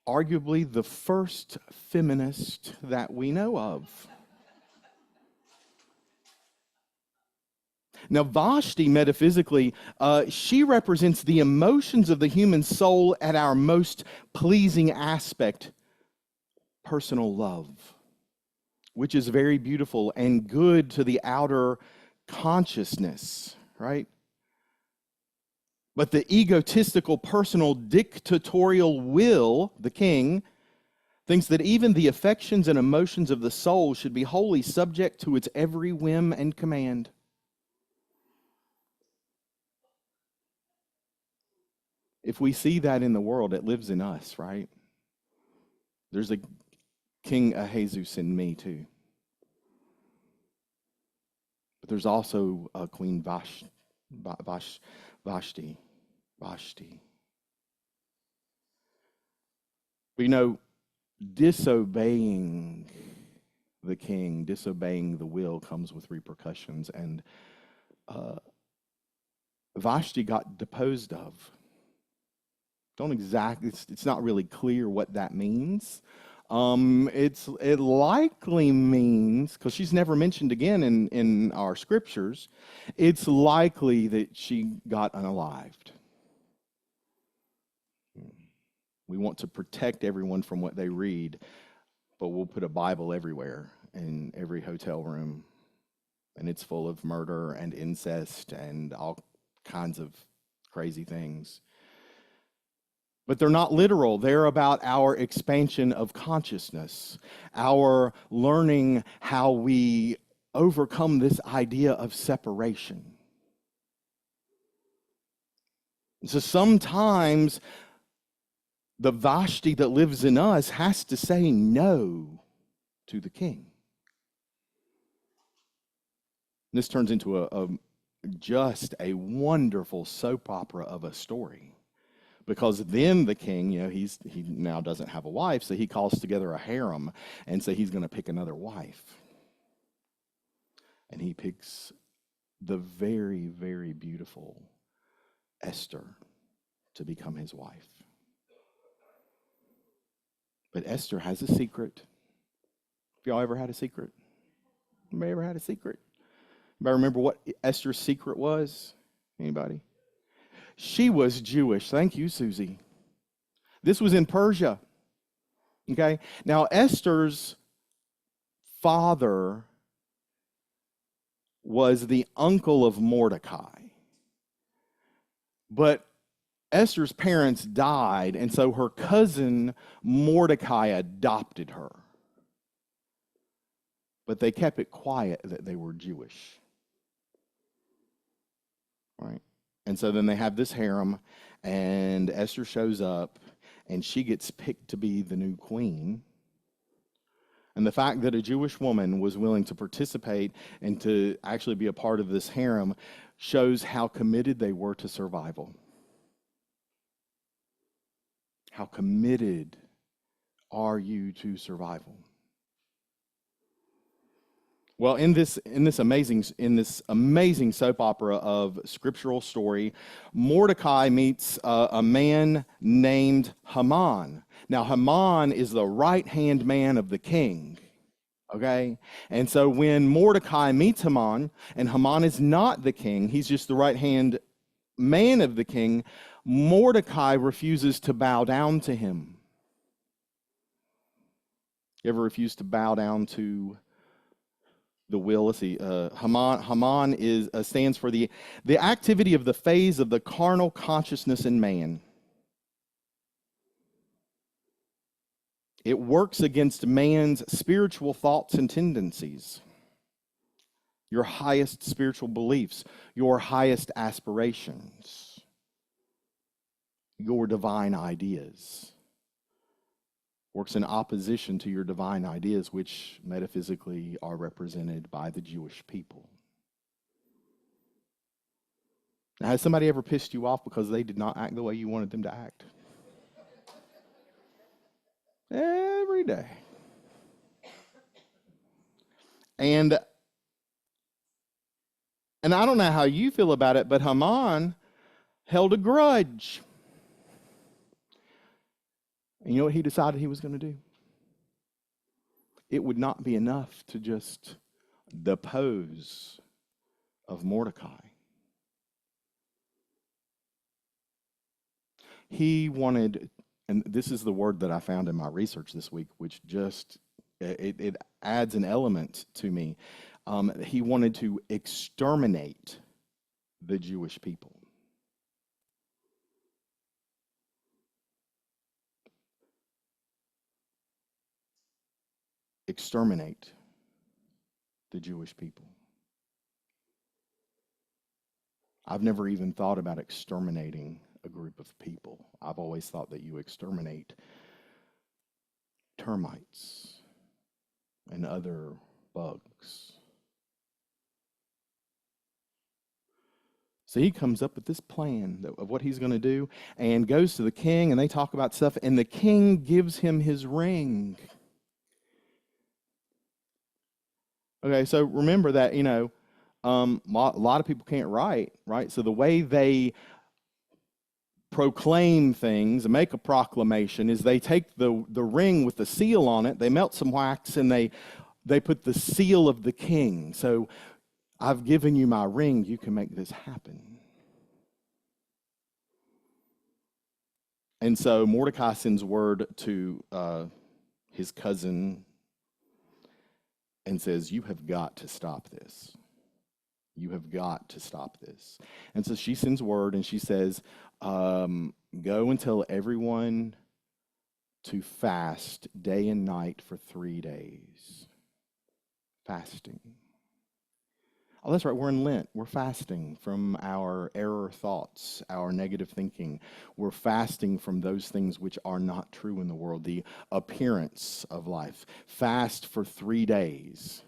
Arguably the first feminist that we know of. Now, Vashti, metaphysically, she represents the emotions of the human soul at our most pleasing aspect, personal love, which is very beautiful and good to the outer consciousness, right? But the egotistical, personal, dictatorial will, the king, thinks that even the affections and emotions of the soul should be wholly subject to its every whim and command. If we see that in the world, it lives in us, right? There's a King Ahasuerus in me too. But there's also a Queen Vashti. But disobeying the king. Disobeying the will comes with repercussions. And Vashti got deposed of. It's not really clear what that means. It likely means, because she's never mentioned again in our scriptures, it's likely that she got unalived. We want to protect everyone from what they read, but we'll put a Bible everywhere in every hotel room, and it's full of murder and incest and all kinds of crazy things. But they're not literal. They're about our expansion of consciousness, our learning how we overcome this idea of separation. So sometimes the Vashti that lives in us has to say no to the king. This turns into just a wonderful soap opera of a story. Because then the king, he now doesn't have a wife, so he calls together a harem and so he's going to pick another wife. And he picks the very, very beautiful Esther to become his wife. But Esther has a secret. Have y'all ever had a secret? Anybody ever had a secret? Anybody remember what Esther's secret was? Anybody? She was Jewish. Thank you, Susie. This was in Persia. Okay? Now, Esther's father was the uncle of Mordecai. But Esther's parents died, and so her cousin Mordecai adopted her. But they kept it quiet that they were Jewish. Right? And so then they have this harem, and Esther shows up, and she gets picked to be the new queen. And the fact that a Jewish woman was willing to participate and to actually be a part of this harem shows how committed they were to survival. How committed are you to survival? Well, in this amazing soap opera of scriptural story, Mordecai meets a man named Haman. Now, Haman is the right-hand man of the king. Okay? And so when Mordecai meets Haman, and Haman is not the king, he's just the right-hand man of the king, Mordecai refuses to bow down to him. You ever refuse to bow down to the will? Let's see. Haman stands for the activity of the phase of the carnal consciousness in man. It works against man's spiritual thoughts and tendencies, your highest spiritual beliefs, your highest aspirations, your divine ideas. Works in opposition to your divine ideas, which metaphysically are represented by the Jewish people. Now, has somebody ever pissed you off because they did not act the way you wanted them to act? Every day. And I don't know how you feel about it, but Haman held a grudge. And you know what he decided he was going to do? It would not be enough to just depose of Mordecai. He wanted, and this is the word that I found in my research this week, which just, it adds an element to me. He wanted to exterminate the Jewish people. Exterminate the Jewish people. I've never even thought about exterminating a group of people. I've always thought that you exterminate termites and other bugs. So he comes up with this plan of what he's going to do and goes to the king, and they talk about stuff, and the king gives him his ring. Okay, so remember that, a lot of people can't write, right? So the way they proclaim things and make a proclamation is they take the ring with the seal on it, they melt some wax, and they put the seal of the king. So I've given you my ring, you can make this happen. And so Mordecai sends word to his cousin and says, you have got to stop this. You have got to stop this. And so she sends word and she says, go and tell everyone to fast day and night for 3 days. Fasting. Oh, that's right. We're in Lent. We're fasting from our error thoughts, our negative thinking. We're fasting from those things which are not true in the world, the appearance of life. Fast for 3 days.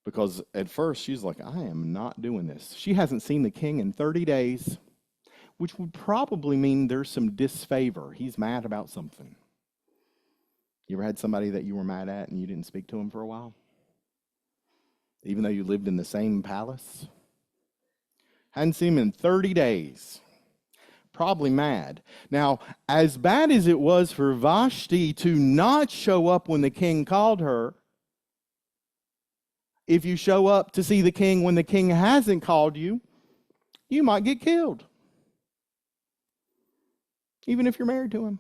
Because at first she's like, I am not doing this. She hasn't seen the king in 30 days, which would probably mean there's some disfavor. He's mad about something. You ever had somebody that you were mad at and you didn't speak to him for a while? Even though you lived in the same palace? Hadn't seen him in 30 days. Probably mad. Now, as bad as it was for Vashti to not show up when the king called her, if you show up to see the king when the king hasn't called you, you might get killed. Even if you're married to him.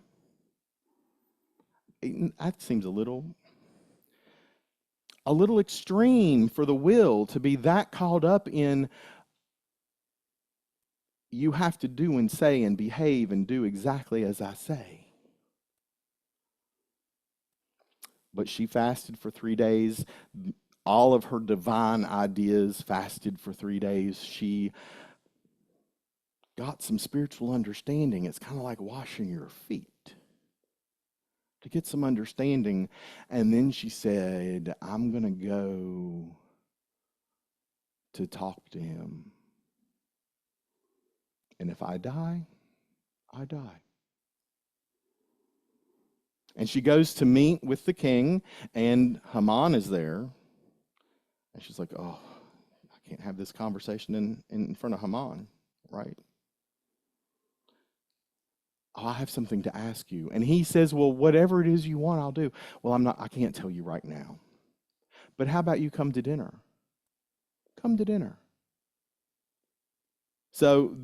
That seems a little extreme for the will to be that caught up in you have to do and say and behave and do exactly as I say. But she fasted for 3 days. All of her divine ideas fasted for 3 days. She got some spiritual understanding. It's kind of like washing your feet. To get some understanding. And then she said, I'm going to go to talk to him. And if I die, I die. And she goes to meet with the king, and Haman is there. And she's like, oh, I can't have this conversation in front of Haman, right? Oh, I have something to ask you. And he says, well, whatever it is you want, I'll do. Well, I can't tell you right now. But how about you come to dinner? Come to dinner. So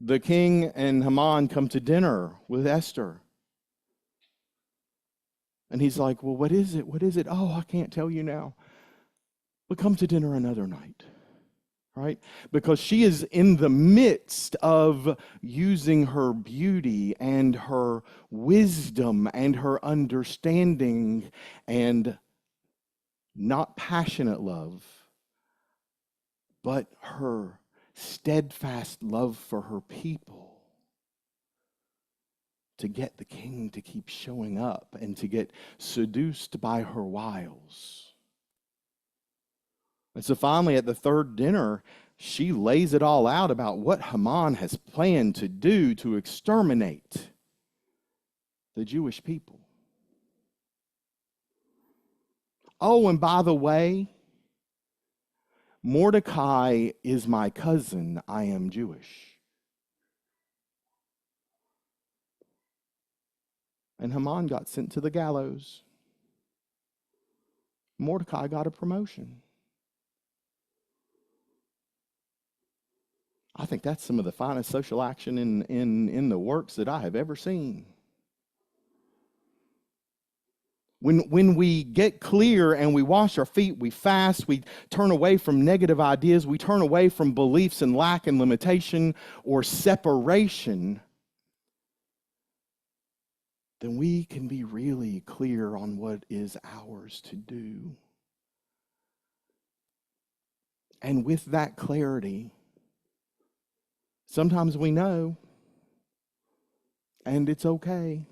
the king and Haman come to dinner with Esther. And he's like, well, what is it? What is it? Oh, I can't tell you now. But come to dinner another night. Right? Because she is in the midst of using her beauty and her wisdom and her understanding and not passionate love, but her steadfast love for her people to get the king to keep showing up and to get seduced by her wiles. And so finally, at the third dinner, she lays it all out about what Haman has planned to do to exterminate the Jewish people. Oh, and by the way, Mordecai is my cousin. I am Jewish. And Haman got sent to the gallows. Mordecai got a promotion. I think that's some of the finest social action in the works that I have ever seen. When we get clear and we wash our feet, we fast, we turn away from negative ideas, we turn away from beliefs and lack and limitation or separation, then we can be really clear on what is ours to do. And with that clarity, sometimes we know, and it's okay.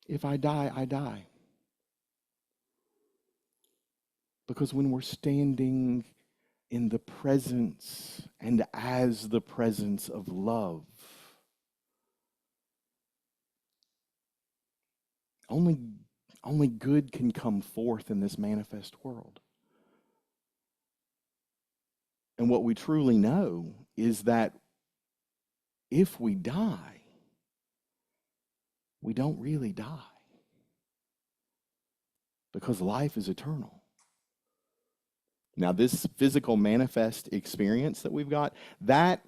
If I die, I die. Because when we're standing in the presence and as the presence of love, only Only good can come forth in this manifest world. And what we truly know is that if we die, we don't really die, because life is eternal. Now, this physical manifest experience that we've got, that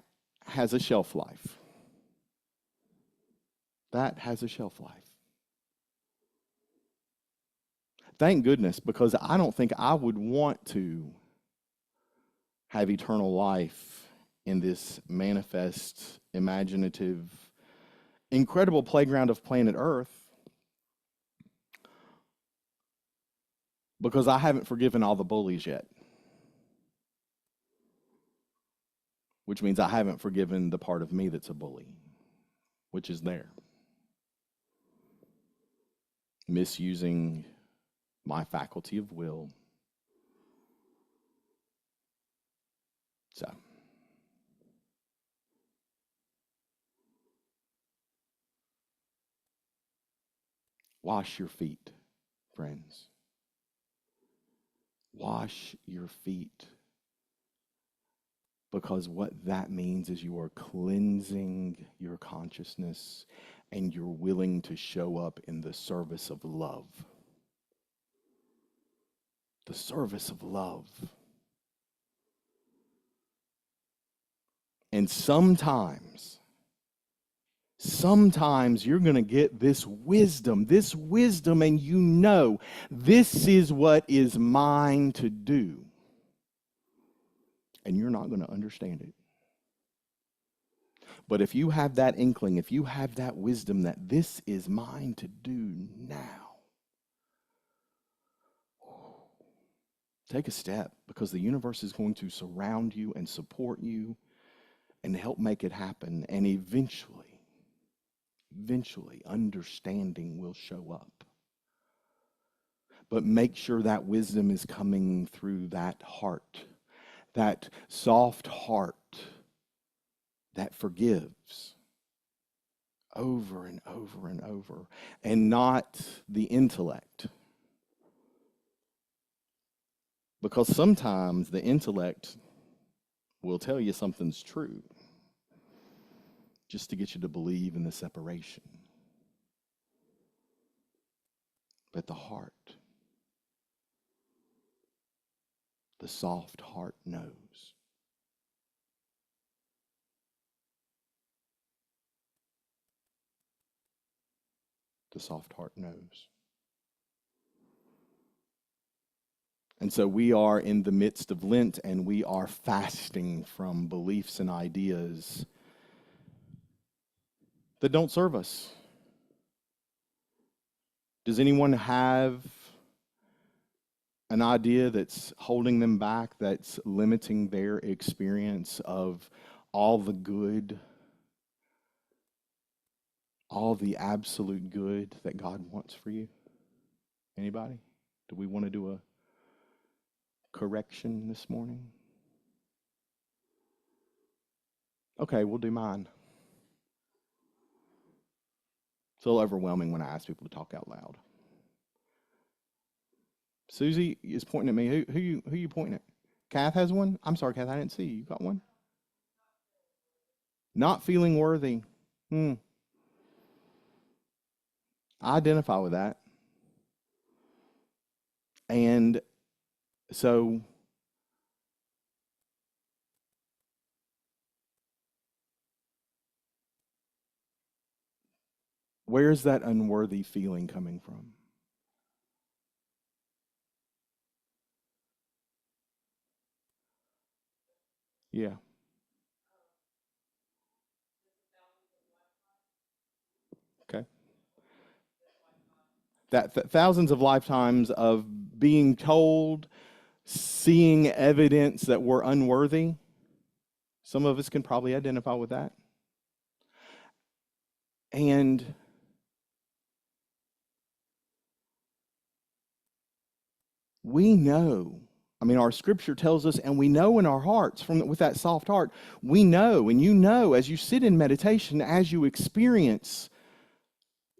has a shelf life. That has a shelf life. Thank goodness, because I don't think I would want to have eternal life in this manifest, imaginative, incredible playground of planet Earth, because I haven't forgiven all the bullies yet. Which means I haven't forgiven the part of me that's a bully, which is there. Misusing my faculty of will. So, wash your feet, friends. Wash your feet. Because what that means is you are cleansing your consciousness and you're willing to show up in the service of love. The service of love. And sometimes you're going to get this wisdom, and you know this is what is mine to do. And you're not going to understand it. But if you have that inkling, if you have that wisdom that this is mine to do now, take a step, because the universe is going to surround you and support you and help make it happen. And eventually, understanding will show up. But make sure that wisdom is coming through that heart. That soft heart that forgives over and over and over, and not the intellect. Because sometimes the intellect will tell you something's true just to get you to believe in the separation. But the heart, the soft heart knows. The soft heart knows. And so we are in the midst of Lent, and we are fasting from beliefs and ideas that don't serve us. Does anyone have an idea that's holding them back, that's limiting their experience of all the good, all the absolute good that God wants for you? Anybody? Do we want to do a correction this morning? Okay, we'll do mine. It's a little overwhelming when I ask people to talk out loud. Susie is pointing at me. Who you pointing at? Kath has one? I'm sorry, Kath, I didn't see you. You got one? Not feeling worthy. I identify with that. And so where's that unworthy feeling coming from? Yeah. Okay. That thousands of lifetimes of being told, seeing evidence that we're unworthy. Some of us can probably identify with that. And we know, our scripture tells us, and we know in our hearts, with that soft heart, we know, and you know, as you sit in meditation, as you experience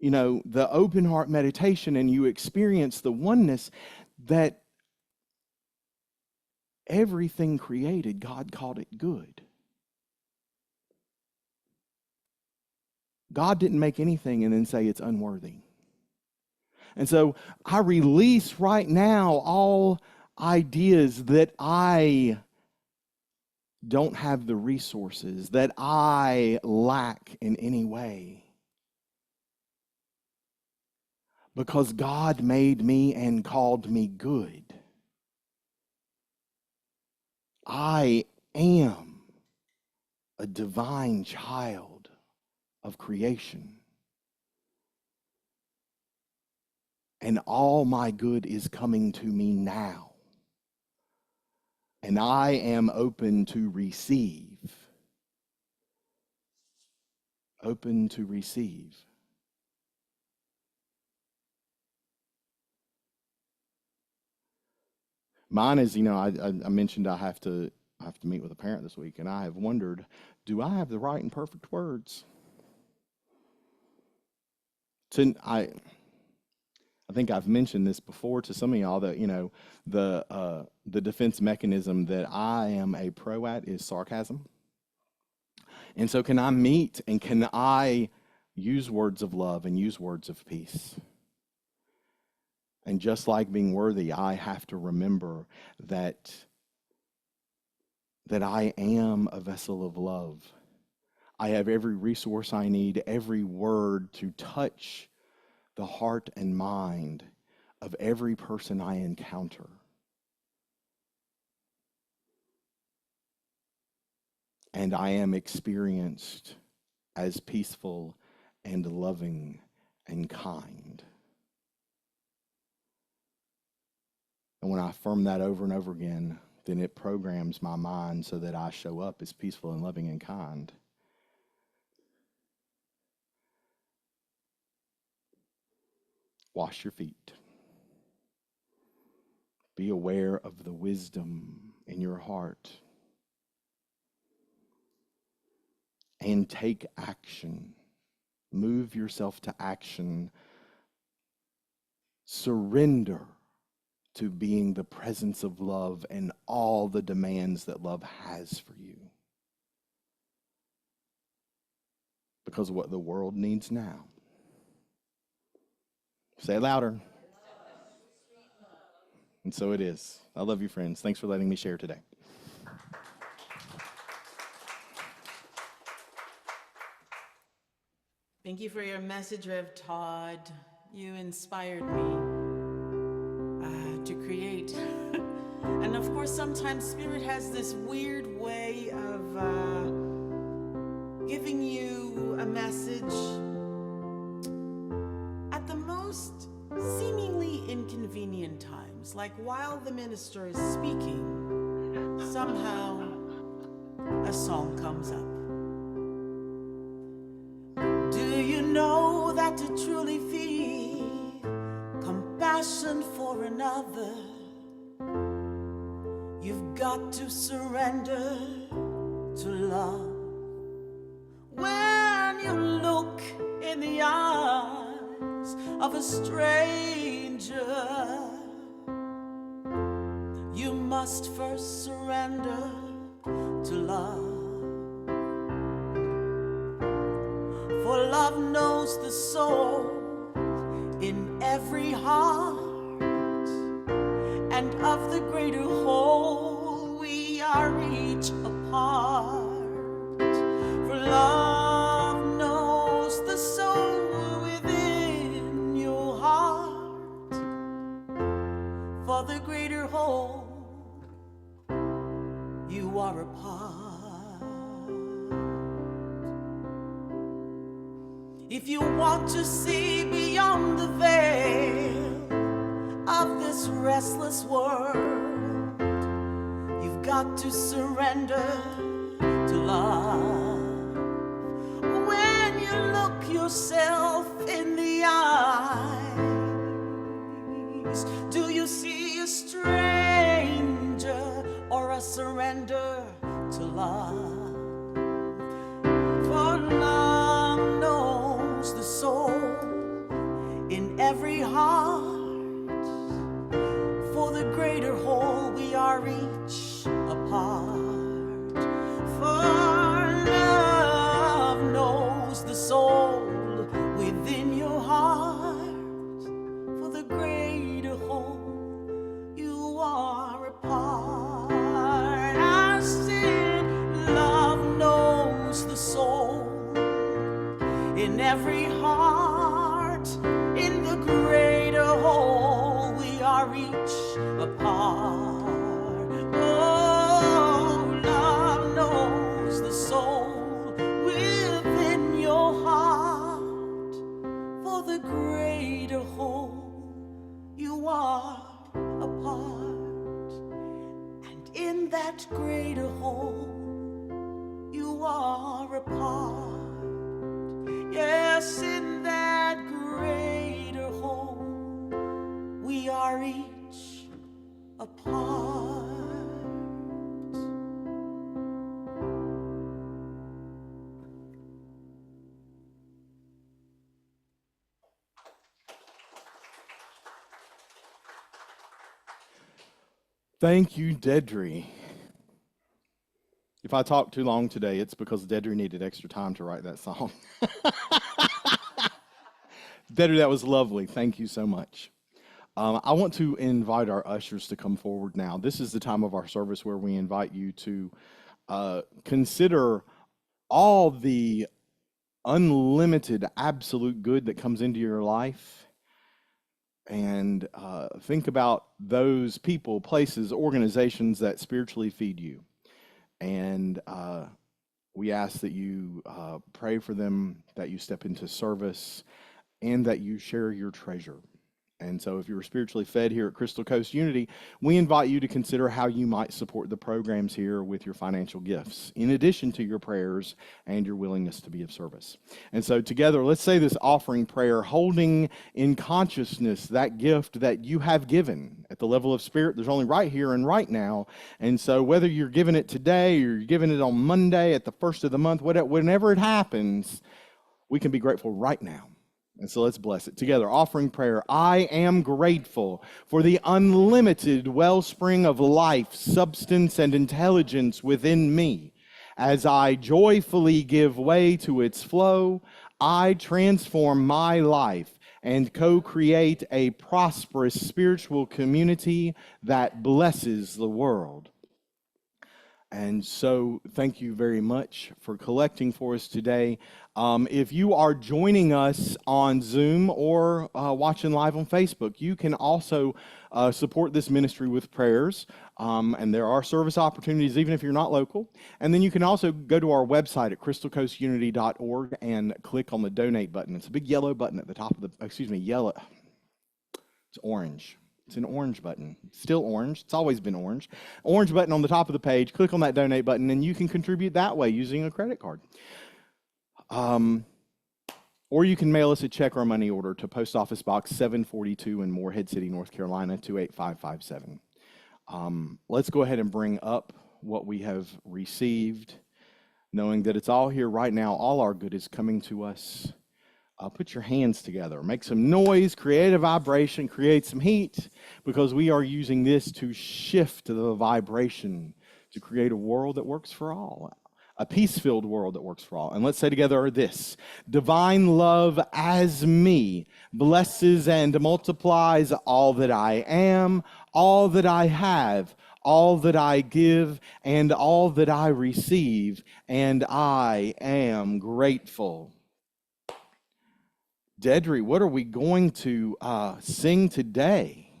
the open heart meditation, and you experience the oneness that everything created, God called it good. God didn't make anything and then say it's unworthy. And so I release right now all ideas that I don't have the resources, that I lack in any way. Because God made me and called me good. I am a divine child of creation. And all my good is coming to me now. And I am open to receive. Open to receive. Mine is, I mentioned I have to meet with a parent this week, and I have wondered, do I have the right and perfect words? I think I've mentioned this before to some of y'all that, the defense mechanism that I am a pro at is sarcasm. And so can I meet and can I use words of love and use words of peace? And just like being worthy, I have to remember that I am a vessel of love. I have every resource I need, every word to touch the heart and mind of every person I encounter. And I am experienced as peaceful and loving and kind. And when I affirm that over and over again, then it programs my mind so that I show up as peaceful and loving and kind. Wash your feet. Be aware of the wisdom in your heart. And take action. Move yourself to action. Surrender to being the presence of love and all the demands that love has for you. Because what the world needs now. Say it louder. And so it is. I love you, friends. Thanks for letting me share today. Thank you for your message, Rev Todd. You inspired me to create. And of course, sometimes Spirit has this weird way of giving you a message at the most seemingly inconvenient times. Like while the minister is speaking, somehow a song comes up. Do you know that to truly feel compassion for another, you've got to surrender to love? When you look in the eyes of a stranger, you must first surrender to love. For love knows the soul in every heart, and of the greater whole we are each a part. For love knows the soul within your heart, for the greater whole you are a part. If you want to see beyond the veil of this restless world, you've got to surrender to love. When you look yourself in the eyes, do you see a stranger or a surrender to love? For love knows the soul every heart. For the greater whole we are each apart. For love knows the soul within your heart. For the greater whole you are a part. I said love knows the soul in every heart. In the greater whole we are each apart. Oh, love knows the soul within your heart. For the greater whole you are a part. And in that greater whole you are a part. Yes, in that greater whole we are each a part. Thank you, Deidrey. If I talk too long today, it's because Deidrey needed extra time to write that song. Deidrey, that was lovely. Thank you so much. I want to invite our ushers to come forward now. This is the time of our service where we invite you to consider all the unlimited, absolute good that comes into your life, and think about those people, places, organizations that spiritually feed you. And we ask that you pray for them, that you step into service, and that you share your treasure. And so if you're spiritually fed here at Crystal Coast Unity, we invite you to consider how you might support the programs here with your financial gifts, in addition to your prayers and your willingness to be of service. And so together, let's say this offering prayer, holding in consciousness that gift that you have given at the level of spirit. There's only right here and right now. And so whether you're giving it today or you're giving it on Monday at the first of the month, whenever it happens, we can be grateful right now. And so let's bless it together. Offering prayer. I am grateful for the unlimited wellspring of life, substance, and intelligence within me. As I joyfully give way to its flow, I transform my life and co-create a prosperous spiritual community that blesses the world. And so thank you very much for collecting for us today. If you are joining us on Zoom or watching live on Facebook, you can also support this ministry with prayers. And there are service opportunities even if you're not local. And then you can also go to our website at crystalcoastunity.org and click on the donate button. It's a big yellow button at the top of the, yellow. It's orange. It's an orange button. Still orange. It's always been orange. Orange button on the top of the page. Click on that donate button, and you can contribute that way using a credit card. Or you can mail us a check or a money order to Post Office Box 742 in Morehead City, North Carolina, 28557. Let's go ahead and bring up what we have received, knowing that it's all here right now. All our good is coming to us. Put your hands together, make some noise, create a vibration, create some heat, because we are using this to shift the vibration to create a world that works for all, a peace-filled world that works for all. And let's say together this: divine love as me blesses and multiplies all that I am, all that I have, all that I give, and all that I receive, and I am grateful. Deidrey, what are we going to sing today?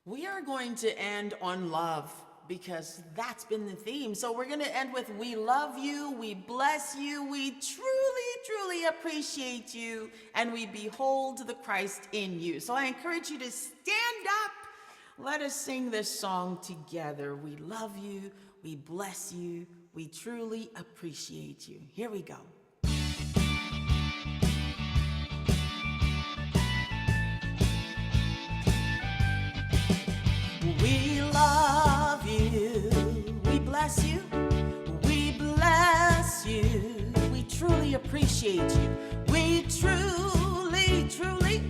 We are going to end on love, because that's been the theme. So we're going to end with we love you, we bless you, we truly, truly appreciate you, and we behold the Christ in you. So I encourage you to stand up. Let us sing this song together. We love you, we bless you, we truly appreciate you. Here we go. We love you, we bless you, we bless you, we truly appreciate you, we truly, truly,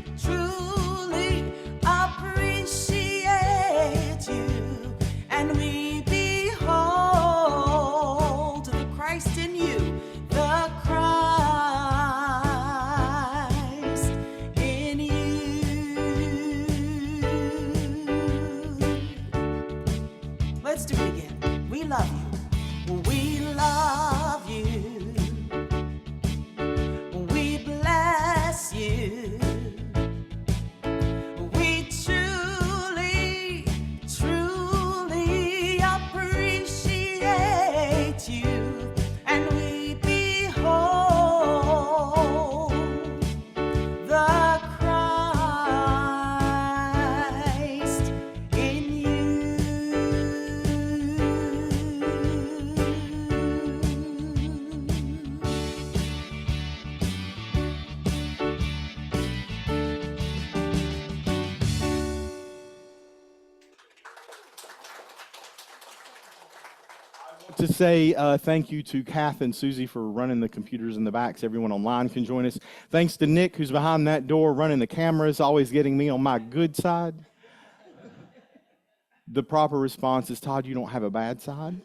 to say thank you to Kath and Susie for running the computers in the back so everyone online can join us. Thanks to Nick, who's behind that door running the cameras, always getting me on my good side. The proper response is, Todd, you don't have a bad side.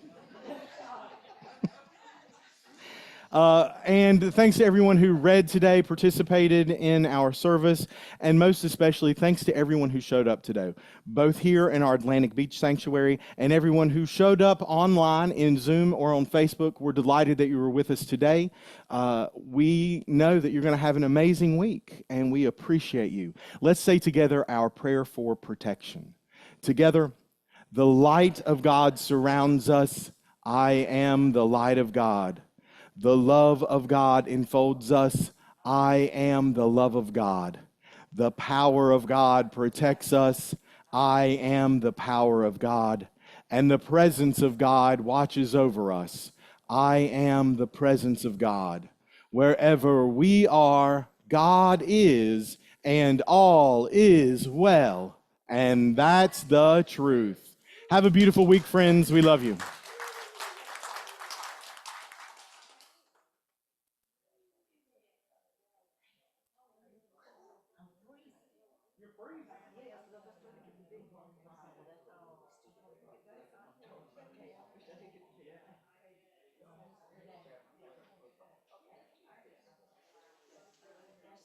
And thanks to everyone who read today, participated in our service, and most especially thanks to everyone who showed up today, both here in our Atlantic Beach Sanctuary and everyone who showed up online in Zoom or on Facebook. We're delighted that you were with us today. We know that you're going to have an amazing week, and we appreciate you. Let's say together our prayer for protection. Together, the light of God surrounds us. I am the light of God. The love of God enfolds us. I am the love of God. The power of God protects us. I am the power of God. And the presence of God watches over us. I am the presence of God. Wherever we are, God is, and all is well. And that's the truth. Have a beautiful week, friends. We love you.